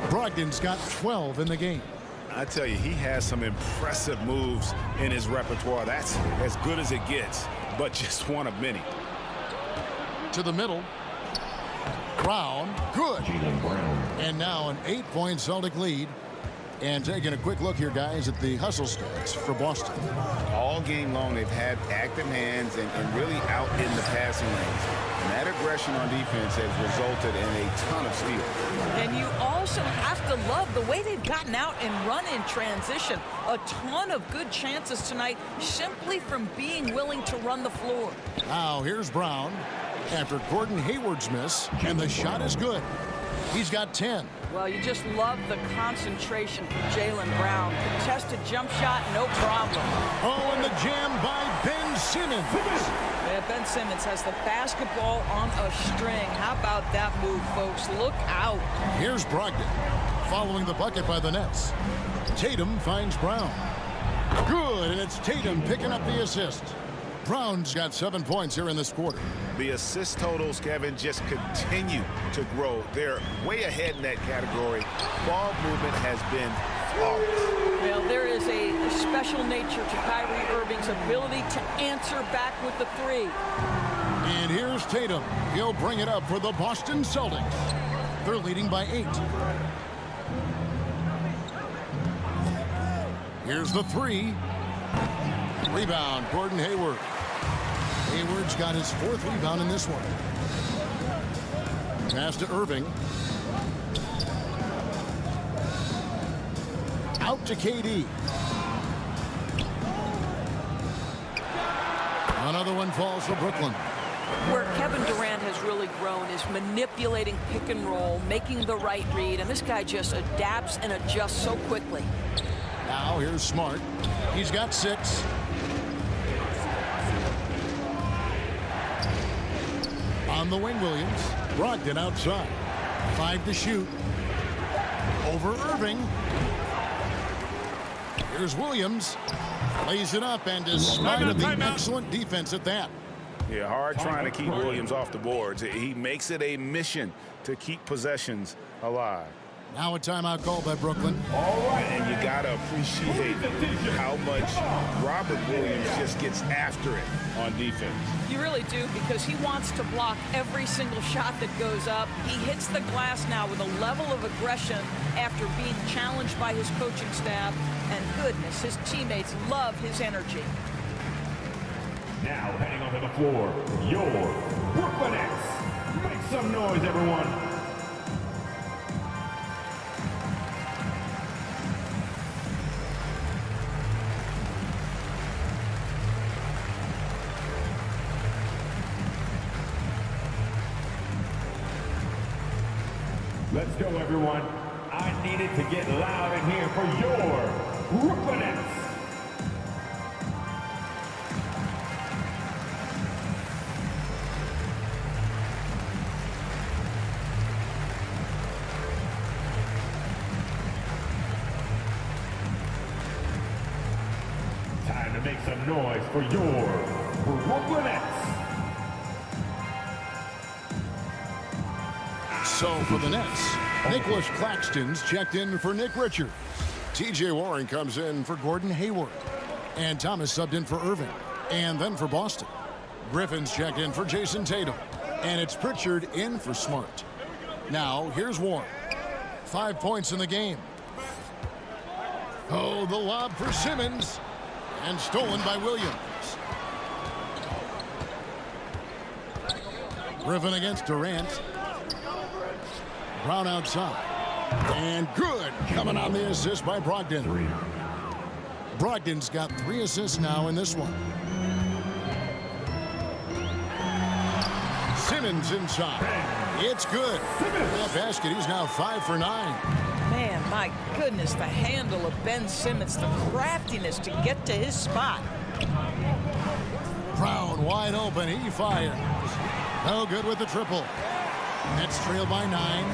Brogdon's got 12 in the game. I tell you, he has some impressive moves in his repertoire. That's as good as it gets, but just one of many. To the middle. Brown, good. And now an 8-point Celtic lead. And taking a quick look here, guys, at the hustle stats for Boston. All game long, they've had active hands and really out in the passing lanes. And that aggression on defense has resulted in a ton of steals. And you also have to love the way they've gotten out and run in transition. A ton of good chances tonight simply from being willing to run the floor. Now here's Brown after Gordon Hayward's miss, and the shot is good. He's got 10. Well, you just love the concentration from Jaylen Brown. Contested jump shot, no problem. Oh, and the jam by Ben Simmons. Yeah, Ben Simmons has the basketball on a string. How about that move, folks? Look out. Here's Brogdon following the bucket by the Nets. Tatum finds Brown. Good, and it's Tatum picking up the assist. Brown's got 7 points here in this quarter. The assist totals, Kevin, just continue to grow. They're way ahead in that category. Ball movement has been flawless. Well, there is a special nature to Kyrie Irving's ability to answer back with the 3. And here's Tatum. He'll bring it up for the Boston Celtics. They're leading by 8. Here's the 3. Rebound, Gordon Hayward. Hayward's got his 4th rebound in this one. Pass to Irving. Out to KD. Another one falls for Brooklyn. Where Kevin Durant has really grown is manipulating pick and roll, making the right read, and this guy just adapts and adjusts so quickly. Now here's Smart. He's got 6. On the wing, Williams. Brogdon outside. 5 to shoot. Over Irving. Here's Williams. Lays it up, and despite of the excellent defense at that. Yeah, hard trying to keep Williams off the boards. He makes it a mission to keep possessions alive. Now a timeout called by Brooklyn. All right, and you got to appreciate how much Robert Williams just gets after it on defense. You really do, because he wants to block every single shot that goes up. He hits the glass now with a level of aggression after being challenged by his coaching staff. And goodness, his teammates love his energy. Now heading onto the floor, your Brooklyn Nets. Make some noise, everyone. Let's go, everyone. I needed to get loud in here for your Brooklyn Nets. Time to make some noise for your Brooklyn Nets. So for the Nets, Nicholas Claxton's checked in for Nick Richards. T.J. Warren comes in for Gordon Hayward. And Thomas subbed in for Irving. And then for Boston, Griffin's checked in for Jason Tatum. And it's Pritchard in for Smart. Now, here's Warren. 5 points in the game. Oh, the lob for Simmons. And stolen by Williams. Griffin against Durant. Brown outside. And good. Coming on the assist by Brogdon. Brogdon's got 3 assists now in this one. Simmons inside. It's good. That basket, he's now 5 for 9. Man, my goodness, the handle of Ben Simmons, the craftiness to get to his spot. Brown wide open. He fires. No good with the triple. Nets trail by 9.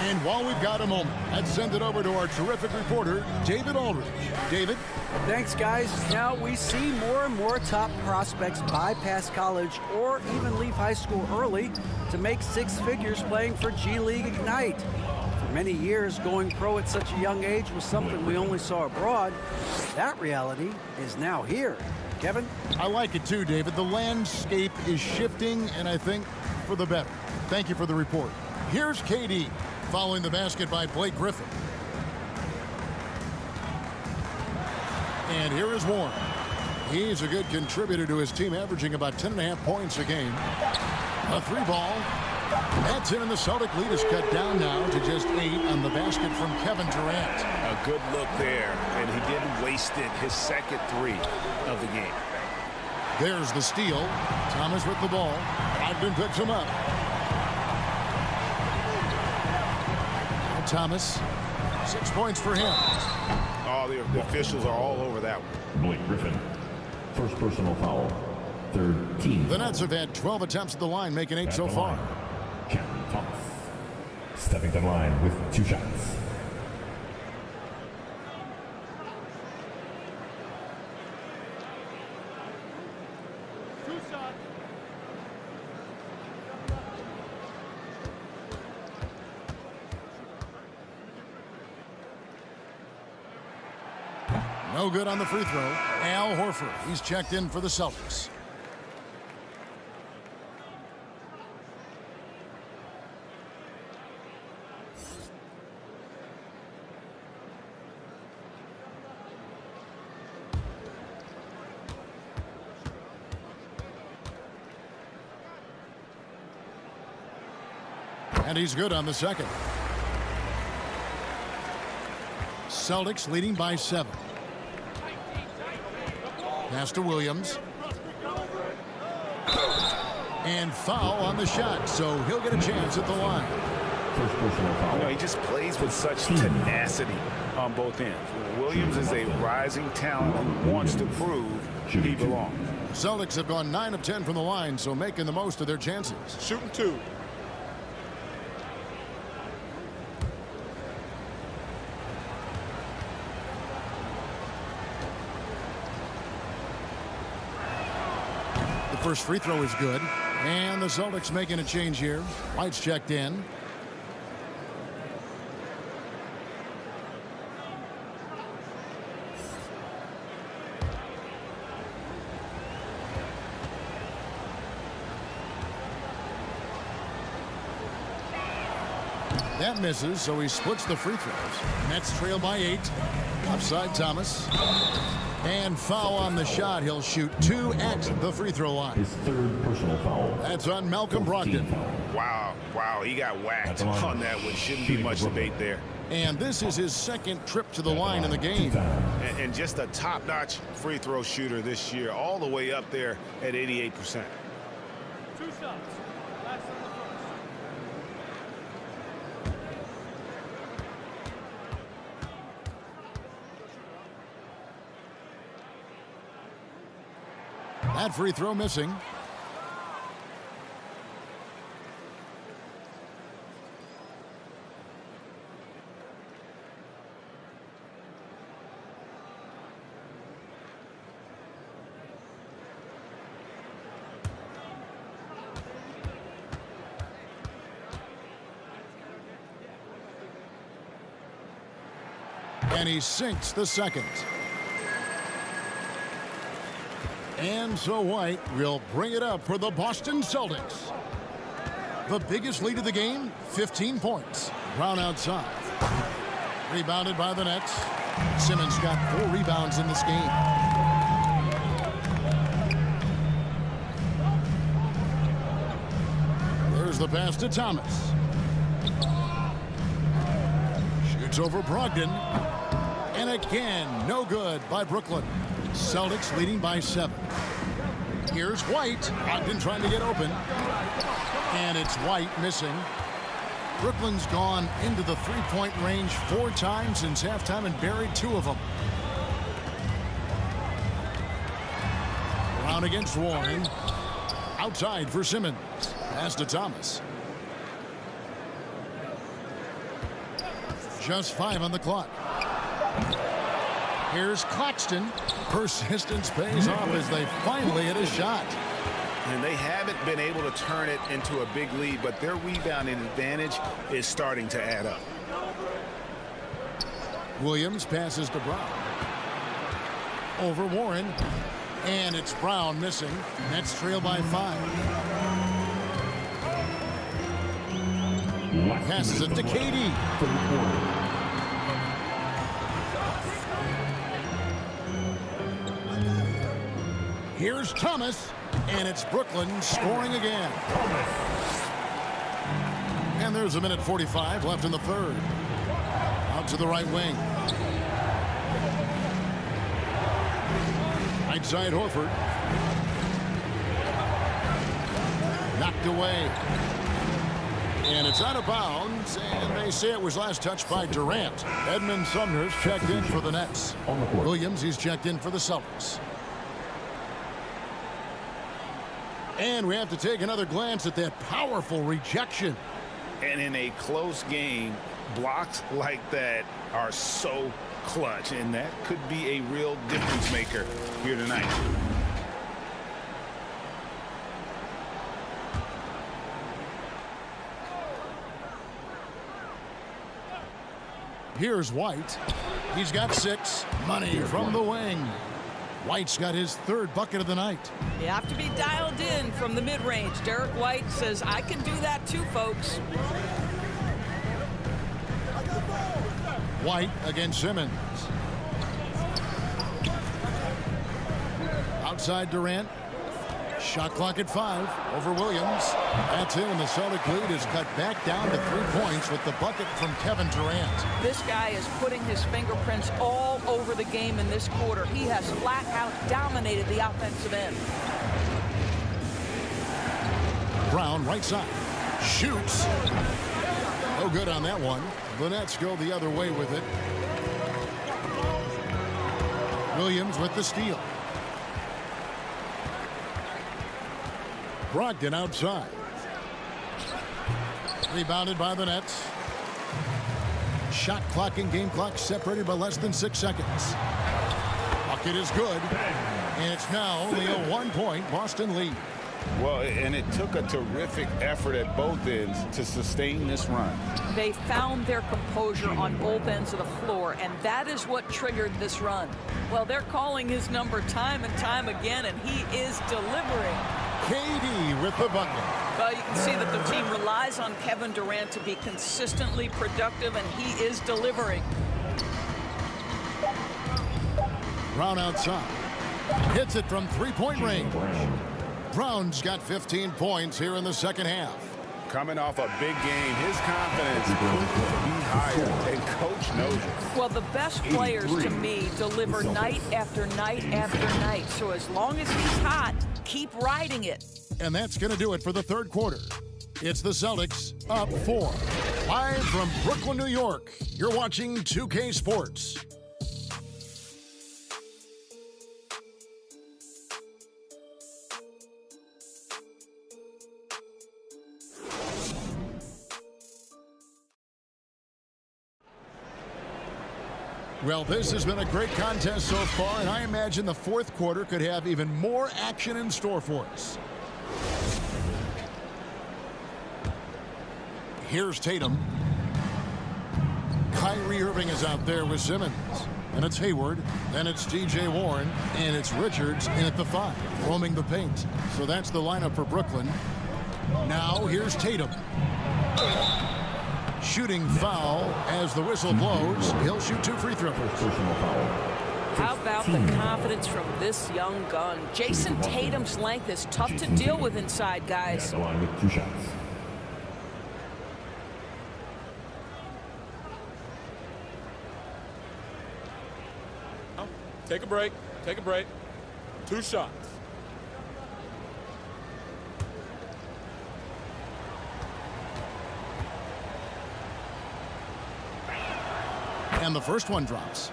And while we've got a moment, let's send it over to our terrific reporter, David Aldridge. David? Thanks, guys. Now we see more and more top prospects bypass college or even leave high school early to make 6 figures playing for G League Ignite. For many years, going pro at such a young age was something we only saw abroad. That reality is now here. Kevin? I like it too, David. The landscape is shifting, and I think for the better. Thank you for the report. Here's KD, following the basket by Blake Griffin. And here is Warren. He's a good contributor to his team, averaging about 10.5 points a game. A 3 ball. That's in, and the Celtic lead is cut down now to just 8 on the basket from Kevin Durant. A good look there, and he didn't waste it. His second 3 of the game. There's the steal. Thomas with the ball. Brogdon picks him up. Now Thomas. 6 points for him. Oh, the officials are all over that one. Blake Griffin, first personal foul, third team. The Nets have had 12 attempts at the line, making 8 so far. Cameron Thomas, stepping to the line with 2 shots. No good on the free throw. Al Horford, he's checked in for the Celtics. And he's good on the second. Celtics leading by 7. Pass to Williams. And foul on the shot, so he'll get a chance at the line. First personal foul. You know, he just plays with such tenacity on both ends. Williams is a rising talent who wants to prove he belongs. Celtics have gone 9 of 10 from the line, so making the most of their chances. Shooting 2. The first free throw is good. And the Celtics making a change here. White's checked in. That misses, so he splits the free throws. Nets trail by 8. Offside Thomas. And foul on the shot. He'll shoot 2 at the free throw line. His third personal foul. That's on Malcolm Brogdon. Wow, he got whacked on that one. Shouldn't be much debate there. And this is his second trip to the line in the game. And just a top-notch free throw shooter this year, all the way up there at 88%. 2 shots. Last on the first. That free throw missing. And he sinks the second. And so White will bring it up for the Boston Celtics. The biggest lead of the game, 15 points. Brown outside. Rebounded by the Nets. Simmons got 4 rebounds in this game. There's the pass to Thomas. Shoots over Brogdon. And again, no good by Brooklyn. Celtics leading by 7. Here's White. Brogdon trying to get open. And it's White missing. Brooklyn's gone into the three-point range 4 times since halftime and buried 2 of them. Brown against Warren. Outside for Simmons. Pass to Thomas. Just 5 on the clock. Here's Claxton. Persistence pays off as they finally hit a shot. And they haven't been able to turn it into a big lead, but their rebounding advantage is starting to add up. Williams passes to Brown. Over Warren. And it's Brown missing. Nets trail by 5. Passes it to KD. Here's Thomas, and it's Brooklyn scoring again. And there's a minute 45 left in the third. Out to the right wing. Right side Horford. Knocked away. And it's out of bounds, and they say it was last touched by Durant. Edmund Sumner's checked in for the Nets. Williams, he's checked in for the Celtics. And we have to take another glance at that powerful rejection. And in a close game, blocks like that are so clutch, and that could be a real difference maker here tonight. Here's White. He's got 6. Money from the wing. White's got his 3rd bucket of the night. You have to be dialed in from the mid-range. Derek White says, I can do that too, folks. White against Simmons. Outside Durant. Shot clock at 5 over Williams. That's it, and the Celtic lead is cut back down to 3 points with the bucket from Kevin Durant. This guy is putting his fingerprints all over the game in this quarter. He has flat out dominated the offensive end. Brown right side. Shoots. No good on that one. The Nets go the other way with it. Williams with the steal. Brogdon outside. Rebounded by the Nets. Shot clock and game clock separated by less than 6 seconds. Bucket is good. And it's now only a 1-point Boston lead. Well, and it took a terrific effort at both ends to sustain this run. They found their composure on both ends of the floor, and that is what triggered this run. Well, they're calling his number time and time again, and he is delivering. KD with the bucket. Well, you can see that the team relies on Kevin Durant to be consistently productive, and he is delivering. Brown outside. Hits it from three-point range. Brown's got 15 points here in the second half. Coming off a big game, his confidence could be higher, and coach knows it. Well, the best players to me deliver night after night after night. So as long as he's hot, keep riding it. And that's going to do it for the third quarter. It's the Celtics up 4. Live from Brooklyn, New York, you're watching 2K Sports. Well, this has been a great contest so far, and I imagine the fourth quarter could have even more action in store for us. Here's Tatum. Kyrie Irving is out there with Simmons. And it's Hayward. Then it's T.J. Warren. And it's Richards in at the 5, roaming the paint. So that's the lineup for Brooklyn. Now here's Tatum. Shooting foul as the whistle blows. He'll shoot 2 free throws. How about the confidence from this young gun? Jason Tatum's length is tough to deal with inside, guys. Along with 2 shots. Take a break. Take a break. 2 shots. And the first one drops.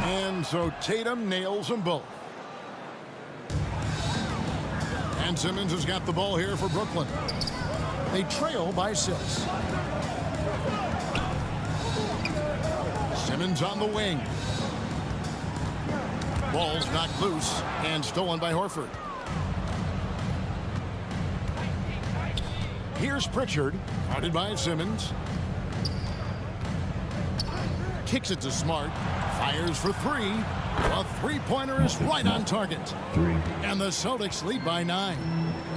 And so Tatum nails them both. And Simmons has got the ball here for Brooklyn. They trail by 6. Simmons on the wing. Ball's knocked loose and stolen by Horford. Here's Pritchard, guarded by Simmons. Kicks it to Smart. Fires for 3. A three-pointer is right on target. 3. And the Celtics lead by 9.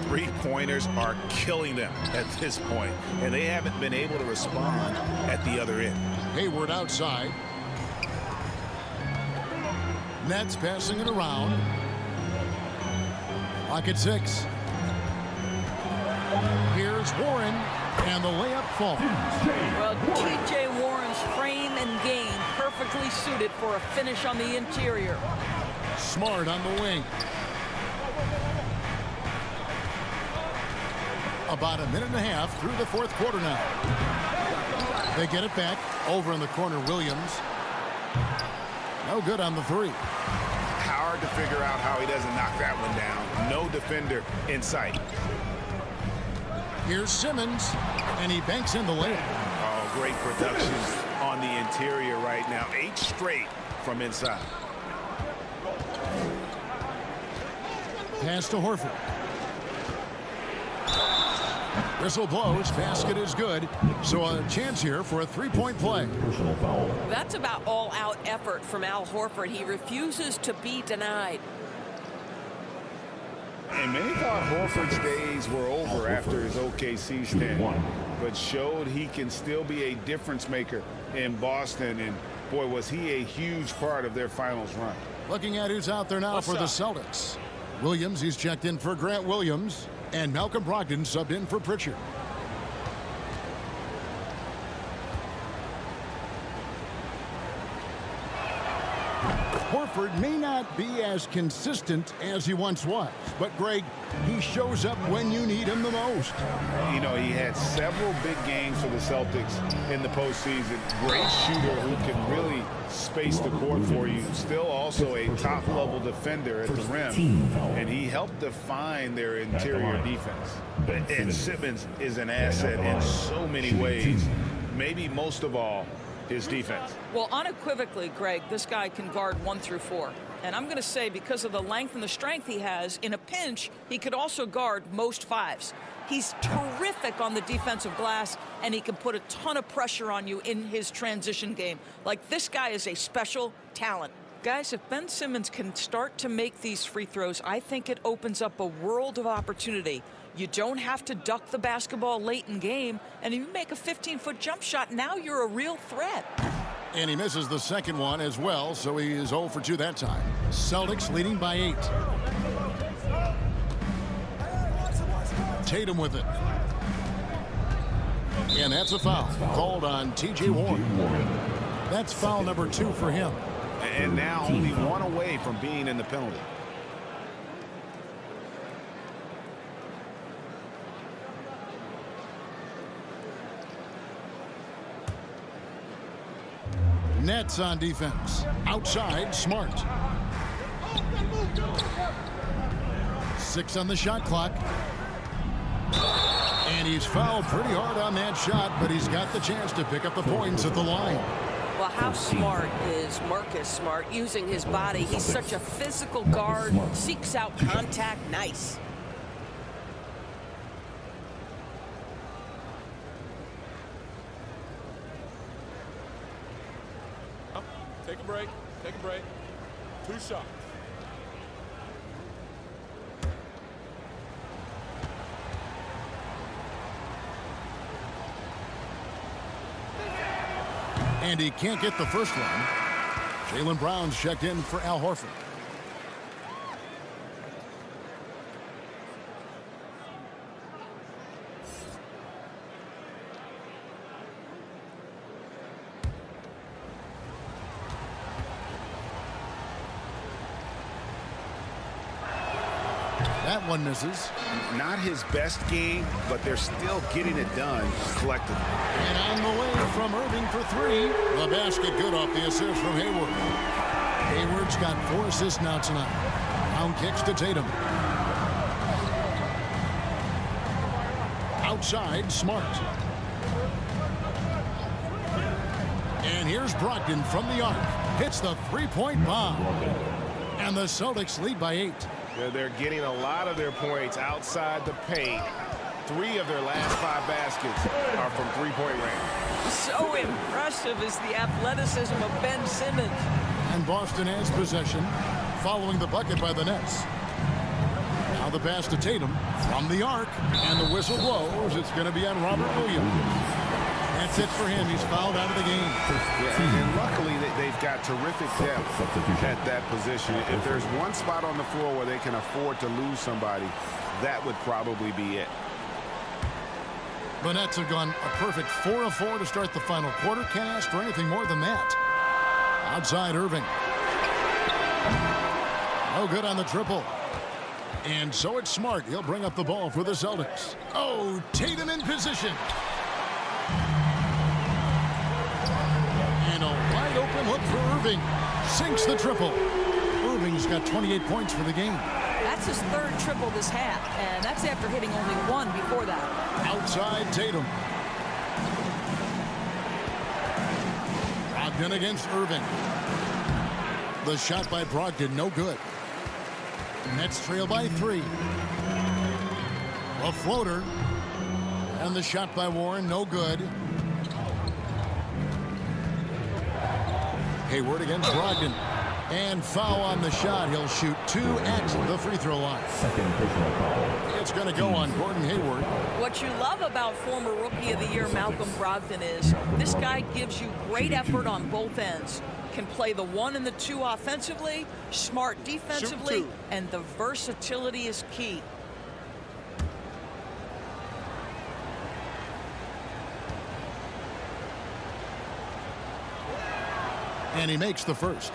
Three-pointers are killing them at this point, and they haven't been able to respond at the other end. Hayward outside. Nets passing it around. Clock at 6. Here's Warren, and the layup falls. Well, T.J. Warren's frame and game perfectly suited for a finish on the interior. Smart on the wing. About a minute and a half through the fourth quarter now. They get it back. Over in the corner, Williams. No good on the 3. Hard to figure out how he doesn't knock that one down. No defender in sight. Here's Simmons, and he banks in the layup. Oh, great production on the interior right now. 8 straight from inside. Pass to Horford. Whistle blows. Basket is good. So a chance here for a 3-point play. Personal foul. That's about all-out effort from Al Horford. He refuses to be denied. And many thought Horford's days were over after his OKC stint, but showed he can still be a difference maker in Boston. And boy, was he a huge part of their finals run. Looking at who's out there now for the Celtics. Williams, he's checked in for Grant Williams. And Malcolm Brogdon subbed in for Pritchard. Horford may not be as consistent as he once was, but Greg, he shows up when you need him the most. You know, he had several big games for the Celtics in the postseason. Great shooter who can really space the court for you. Still also a top-level defender at the rim, and he helped define their interior defense. And Simmons is an asset in so many ways, maybe most of all, his defense. Well, unequivocally, Greg, this guy can guard 1 through 4. And I'm going to say because of the length and the strength he has, in a pinch, he could also guard most 5s. He's terrific on the defensive glass, and he can put a ton of pressure on you in his transition game. Like, this guy is a special talent. Guys, if Ben Simmons can start to make these free throws, I think it opens up a world of opportunity. You don't have to duck the basketball late in game, and if you make a 15-foot jump shot, now you're a real threat. And he misses the second one as well, so he is 0 for 2 that time. Celtics leading by 8. Tatum with it. And that's a foul called on T.J. Warren. That's foul number 2 for him. And now only 1 away from being in the penalty. Nets on defense. Outside, Smart. 6 on the shot clock. And he's fouled pretty hard on that shot, but he's got the chance to pick up the points at the line. Well, how smart is Marcus Smart using his body? He's such a physical guard, seeks out contact. Nice. Take a break. Take a break. 2 shots. And he can't get the first one. Jaylen Brown's checked in for Al Horford. That one misses. Not his best game, but they're still getting it done collectively. And on the way from Irving for 3. The basket good off the assist from Hayward. Hayward's got 4 assists now tonight. Brown kicks to Tatum. Outside, Smart. And here's Brogdon from the arc. Hits the 3-point bomb. And the Celtics lead by 8. They're getting a lot of their points outside the paint. 3 of their last 5 baskets are from 3-point range. So impressive is the athleticism of Ben Simmons. And Boston has possession following the bucket by the Nets. Now the pass to Tatum from the arc, and the whistle blows. It's going to be on Robert Williams. That's it for him. He's fouled out of the game. Yeah, and luckily they've got terrific depth at that position. If there's one spot on the floor where they can afford to lose somebody, that would probably be it. The Nets have gone a perfect 4 of 4 to start the final quarter. Can't ask for anything more than that. Outside Irving. No good on the triple. And so it's Smart. He'll bring up the ball for the Celtics. Oh, Tatum in position. And a wide open look for Irving. Sinks the triple. Irving's got 28 points for the game. That's his 3rd triple this half, and that's after hitting only 1 before that. Outside Tatum. Brogdon against Irving. The shot by Brogdon, no good. Nets trail by 3. A floater. And the shot by Warren, no good. Hayward against Brogdon. And foul on the shot. He'll shoot 2 at the free throw line. Second personal foul. It's going to go on Gordon Hayward. What you love about former Rookie of the Year Malcolm Brogdon is this guy gives you great effort on both ends. Can play the 1 and the 2 offensively, smart defensively, and the versatility is key. And he makes the first.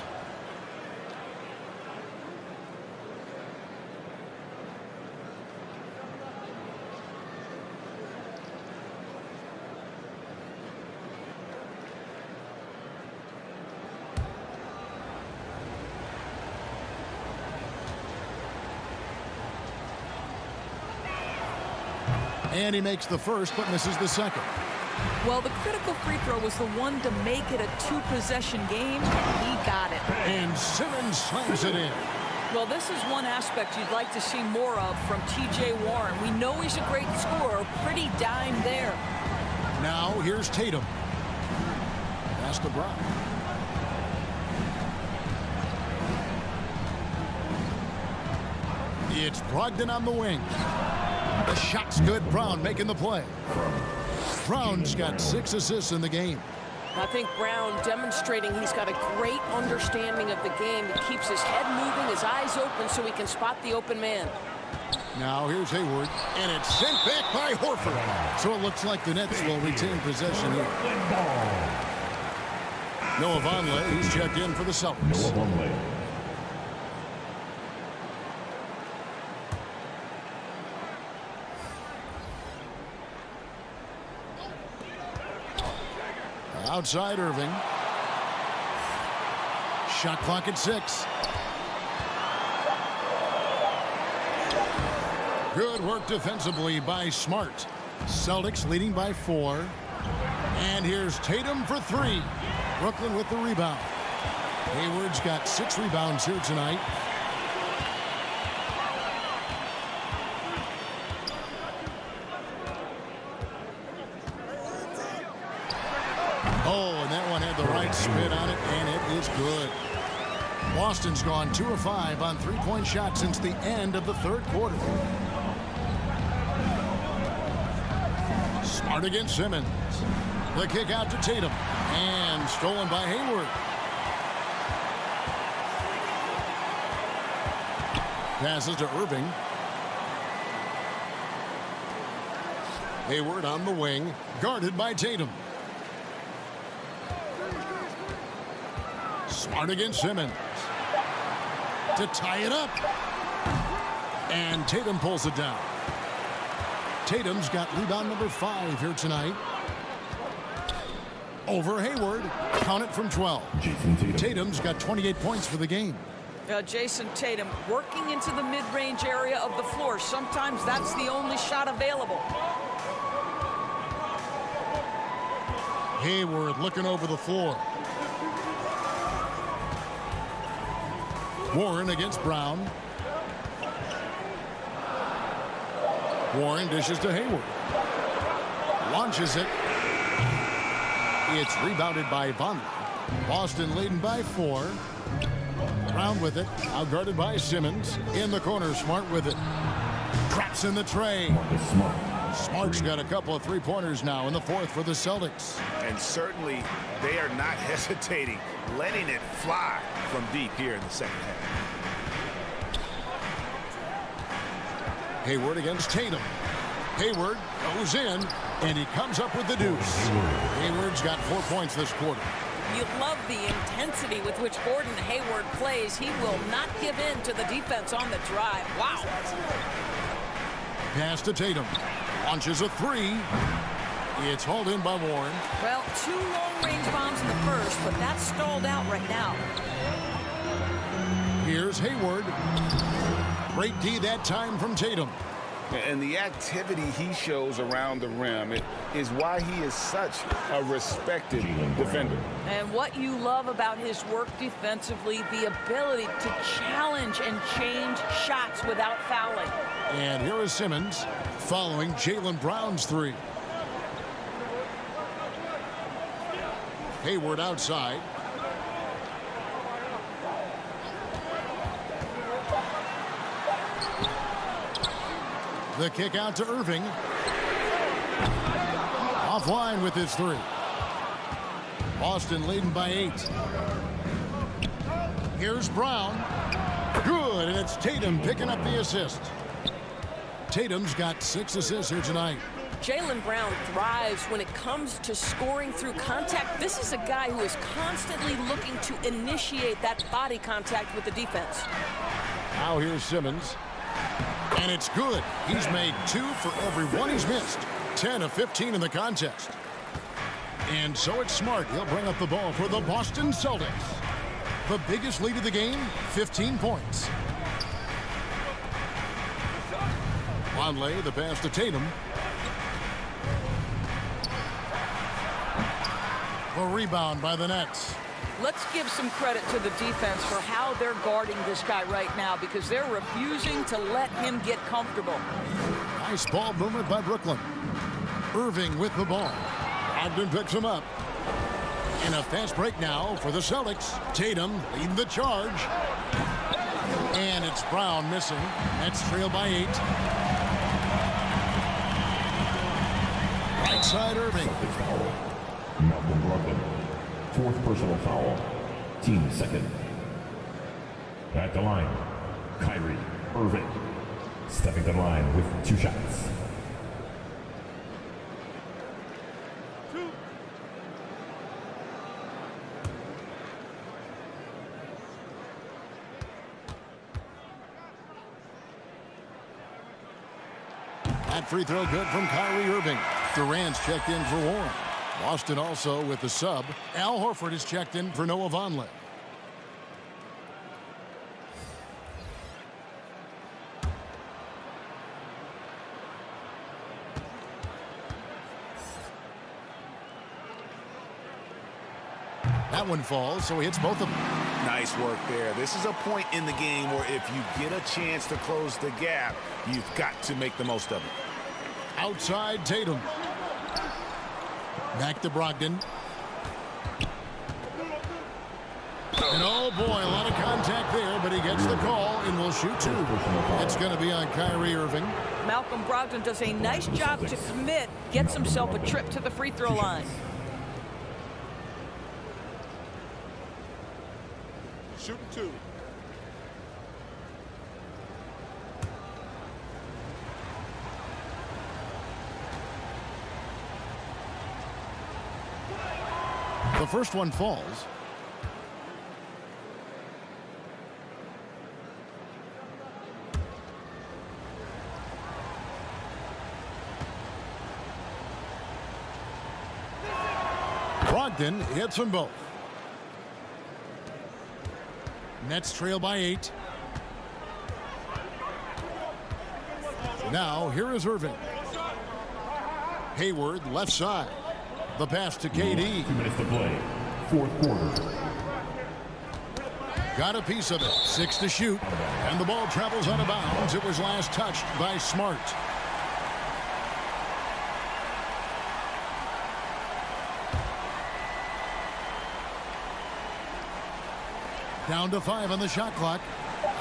And he makes the first, but misses the second. Well, the critical free throw was the one to make it a 2-possession game. He got it. And Simmons slams it in. Well, this is one aspect you'd like to see more of from T.J. Warren. We know he's a great scorer. Pretty dime there. Now here's Tatum. Pass to Brown. It's Brogdon on the wing. The shot's good. Brown making the play. Brown's got 6 assists in the game. I think Brown demonstrating he's got a great understanding of the game. He keeps his head moving, his eyes open so he can spot the open man. Now here's Hayward, and it's sent back by Horford. So it looks like the Nets will retain possession here. Noah Vonleh, he's checked in for the Celtics. Noah Vonleh. Outside Irving. Shot clock at 6. Good work defensively by Smart. Celtics leading by 4. And here's Tatum for 3. Brooklyn with the rebound. Hayward's got 6 rebounds here tonight. Oh, and that one had the right spin on it, and it is good. Boston's gone 2 of 5 on 3-point shots since the end of the 3rd quarter. Smart against Simmons. The kick out to Tatum, and stolen by Hayward. Passes to Irving. Hayward on the wing, guarded by Tatum. Smart against Simmons. To tie it up. And Tatum pulls it down. Tatum's got rebound number 5 here tonight. Over Hayward. Count it from 12. Tatum's got 28 points for the game. Jason Tatum working into the mid-range area of the floor. Sometimes that's the only shot available. Hayward looking over the floor. Warren against Brown. Warren dishes to Hayward. Launches it. It's rebounded by Vonleh. Boston leading by 4. Brown with it. Outguarded by Simmons. In the corner, Smart with it. Traps in the tray. Smart's got a couple of 3-pointers now in the 4th for the Celtics. And certainly they are not hesitating, letting it fly from deep here in the second half. Hayward against Tatum. Hayward goes in, and he comes up with the deuce. Hayward's got 4 points this quarter. You love the intensity with which Gordon Hayward plays. He will not give in to the defense on the drive. Wow. Pass to Tatum. Launches a 3. It's hauled in by Warren. Well, 2 long-range bombs in the first, but that's stalled out right now. Here's Hayward. Great D that time from Tatum. And the activity he shows around the rim is why he is such a respected defender. And what you love about his work defensively, the ability to challenge and change shots without fouling. And here is Simmons following Jaylen Brown's 3. Hayward outside. The kick out to Irving. Offline with his 3. Boston leading by 8. Here's Brown. Good, and it's Tatum picking up the assist. Tatum's got 6 assists here tonight. Jaylen Brown thrives when it comes to scoring through contact. This is a guy who is constantly looking to initiate that body contact with the defense. Now here's Simmons. And it's good. He's made 2 for every 1 he's missed. 10 of 15 in the contest. And so it's Smart. He'll bring up the ball for the Boston Celtics. The biggest lead of the game, 15 points. Conley, the pass to Tatum. The rebound by the Nets. Let's give some credit to the defense for how they're guarding this guy right now, because they're refusing to let him get comfortable. Nice ball movement by Brooklyn. Irving with the ball. Ogden picks him up. In a fast break now for the Celtics. Tatum leading the charge. And it's Brown missing. Nets trail by 8. Right side Irving. Malcolm Brogdon, 4th personal foul, team 2nd. At the line, Kyrie Irving, stepping to the line with 2 shots. That free throw good from Kyrie Irving. Durant's checked in for Warren. Boston also with the sub. Al Horford is checked in for Noah Vonleh. That one falls, so he hits both of them. Nice work there. This is a point in the game where if you get a chance to close the gap, you've got to make the most of it. Outside Tatum. Back to Brogdon. And oh boy, a lot of contact there, but he gets the call and will shoot 2. It's going to be on Kyrie Irving. Malcolm Brogdon does a nice job to commit, gets himself a trip to the free throw line. Shooting 2. The first one falls. Brogdon hits them both. Nets trail by 8. Now here is Irving. Hayward left side. The pass to KD. 2 minutes to play. 4th quarter. Got a piece of it. 6 to shoot. And the ball travels out of bounds. It was last touched by Smart. Down to 5 on the shot clock.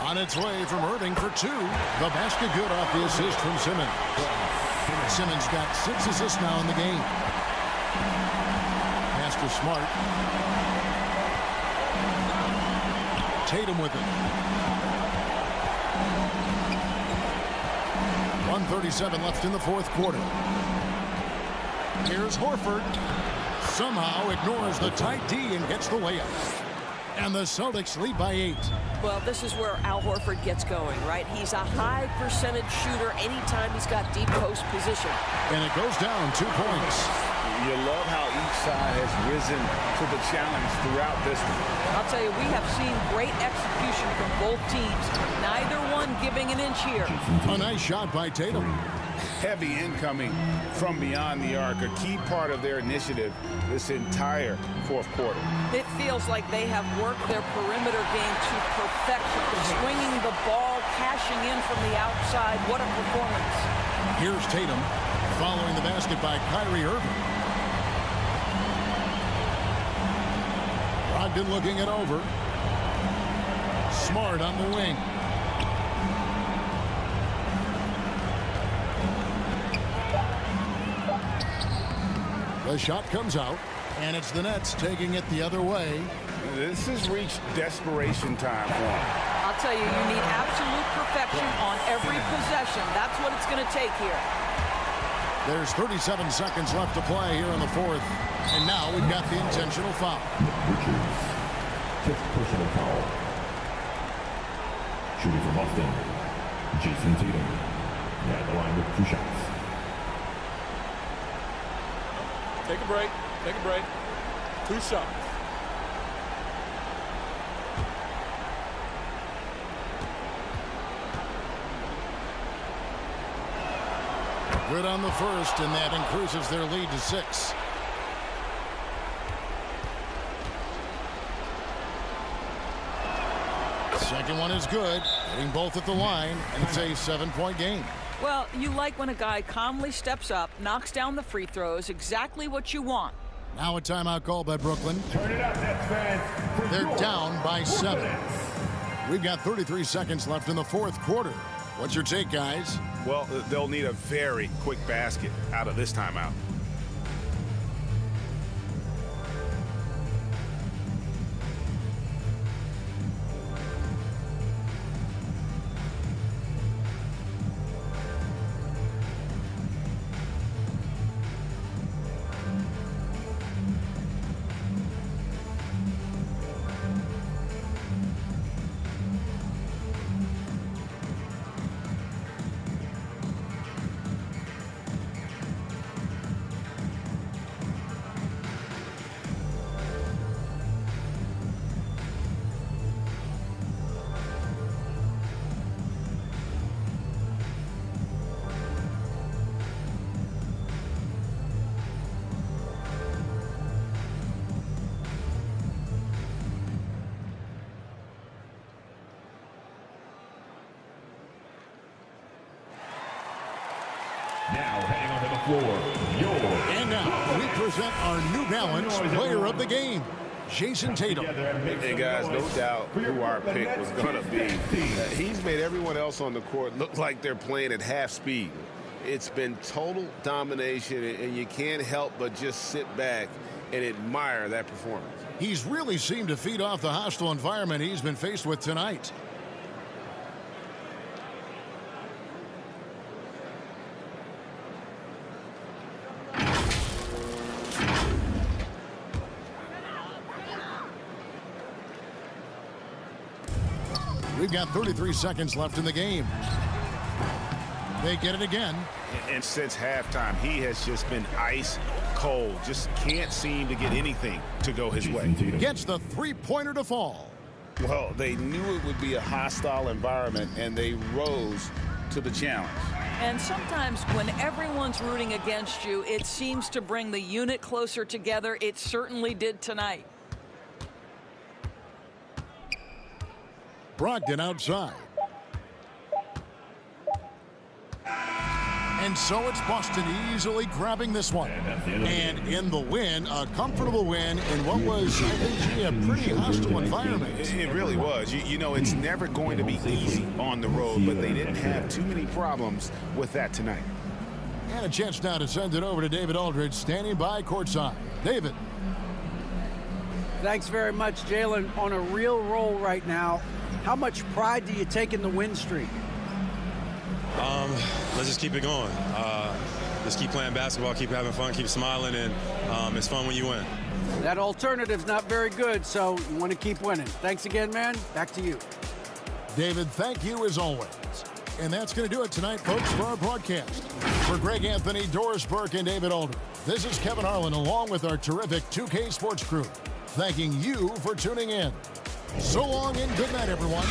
On its way from Irving for 2. The basket good off the assist from Simmons. Simmons got 6 assists now in the game. Pass to Smart. Tatum with it. 1:37 left in the 4th quarter. Here's Horford. Somehow ignores the tight D and gets the layup. And the Celtics lead by 8. Well, this is where Al Horford gets going, right? He's a high percentage shooter anytime he's got deep post position. And it goes down 2 points. You love how each side has risen to the challenge throughout this one. I'll tell you, we have seen great execution from both teams. Neither one giving an inch here. A nice shot by Tatum. Heavy incoming from beyond the arc, a key part of their initiative this entire 4th quarter. It feels like they have worked their perimeter game to perfection. Swinging the ball, cashing in from the outside. What a performance. Here's Tatum following the basket by Kyrie Irving. Brogdon looking it over. Smart on the wing. The shot comes out, and it's the Nets taking it the other way. This has reached desperation time for him. I'll tell you, you need absolute perfection on every possession. That's what it's going to take here. There's 37 seconds left to play here in the fourth. And now we've got the intentional foul. Richards, 5th personal foul. Shooting for Boston, Jason Tatum. At the line with 2 shots. Take a break. Take a break. 2 shots. Good on the first, and that increases their lead to 6. Second one is good, hitting both at the line, and it's a 7-point game. Well, you like when a guy calmly steps up, knocks down the free throws, exactly what you want. Now a timeout call by Brooklyn. Turn it up, Nets fans. They're down by 7. We've got 33 seconds left in the fourth quarter. What's your take, guys? Well, they'll need a very quick basket out of this timeout. Now heading onto the floor, And now we present our New Balance player of the game, Jason Tatum. Hey guys, no doubt who our pick was going to be. He's made everyone else on the court look like they're playing at half speed. It's been total domination, and you can't help but just sit back and admire that performance. He's really seemed to feed off the hostile environment he's been faced with tonight. We've got 33 seconds left in the game. They get it again. And since halftime, he has just been ice cold. Just can't seem to get anything to go his way. Gets the three-pointer to fall. Well, they knew it would be a hostile environment, and they rose to the challenge. And sometimes when everyone's rooting against you, it seems to bring the unit closer together. It certainly did tonight. Brogdon outside. And so it's Boston easily grabbing this one. And in the win, a comfortable win in what was, I think, a pretty hostile environment. It really was. You know, it's never going to be easy on the road, but they didn't have too many problems with that tonight. And a chance now to send it over to David Aldridge, standing by courtside. David. Thanks very much, Jalen. On a real roll right now. How much pride do you take in the win streak? Let's just keep it going. Just keep playing basketball, keep having fun, keep smiling, and it's fun when you win. That alternative's not very good, so you want to keep winning. Thanks again, man. Back to you. David, thank you as always. And that's going to do it tonight, folks, for our broadcast. For Greg Anthony, Doris Burke, and David Aldridge, this is Kevin Harlan along with our terrific 2K Sports crew, thanking you for tuning in. So long and good night, everyone.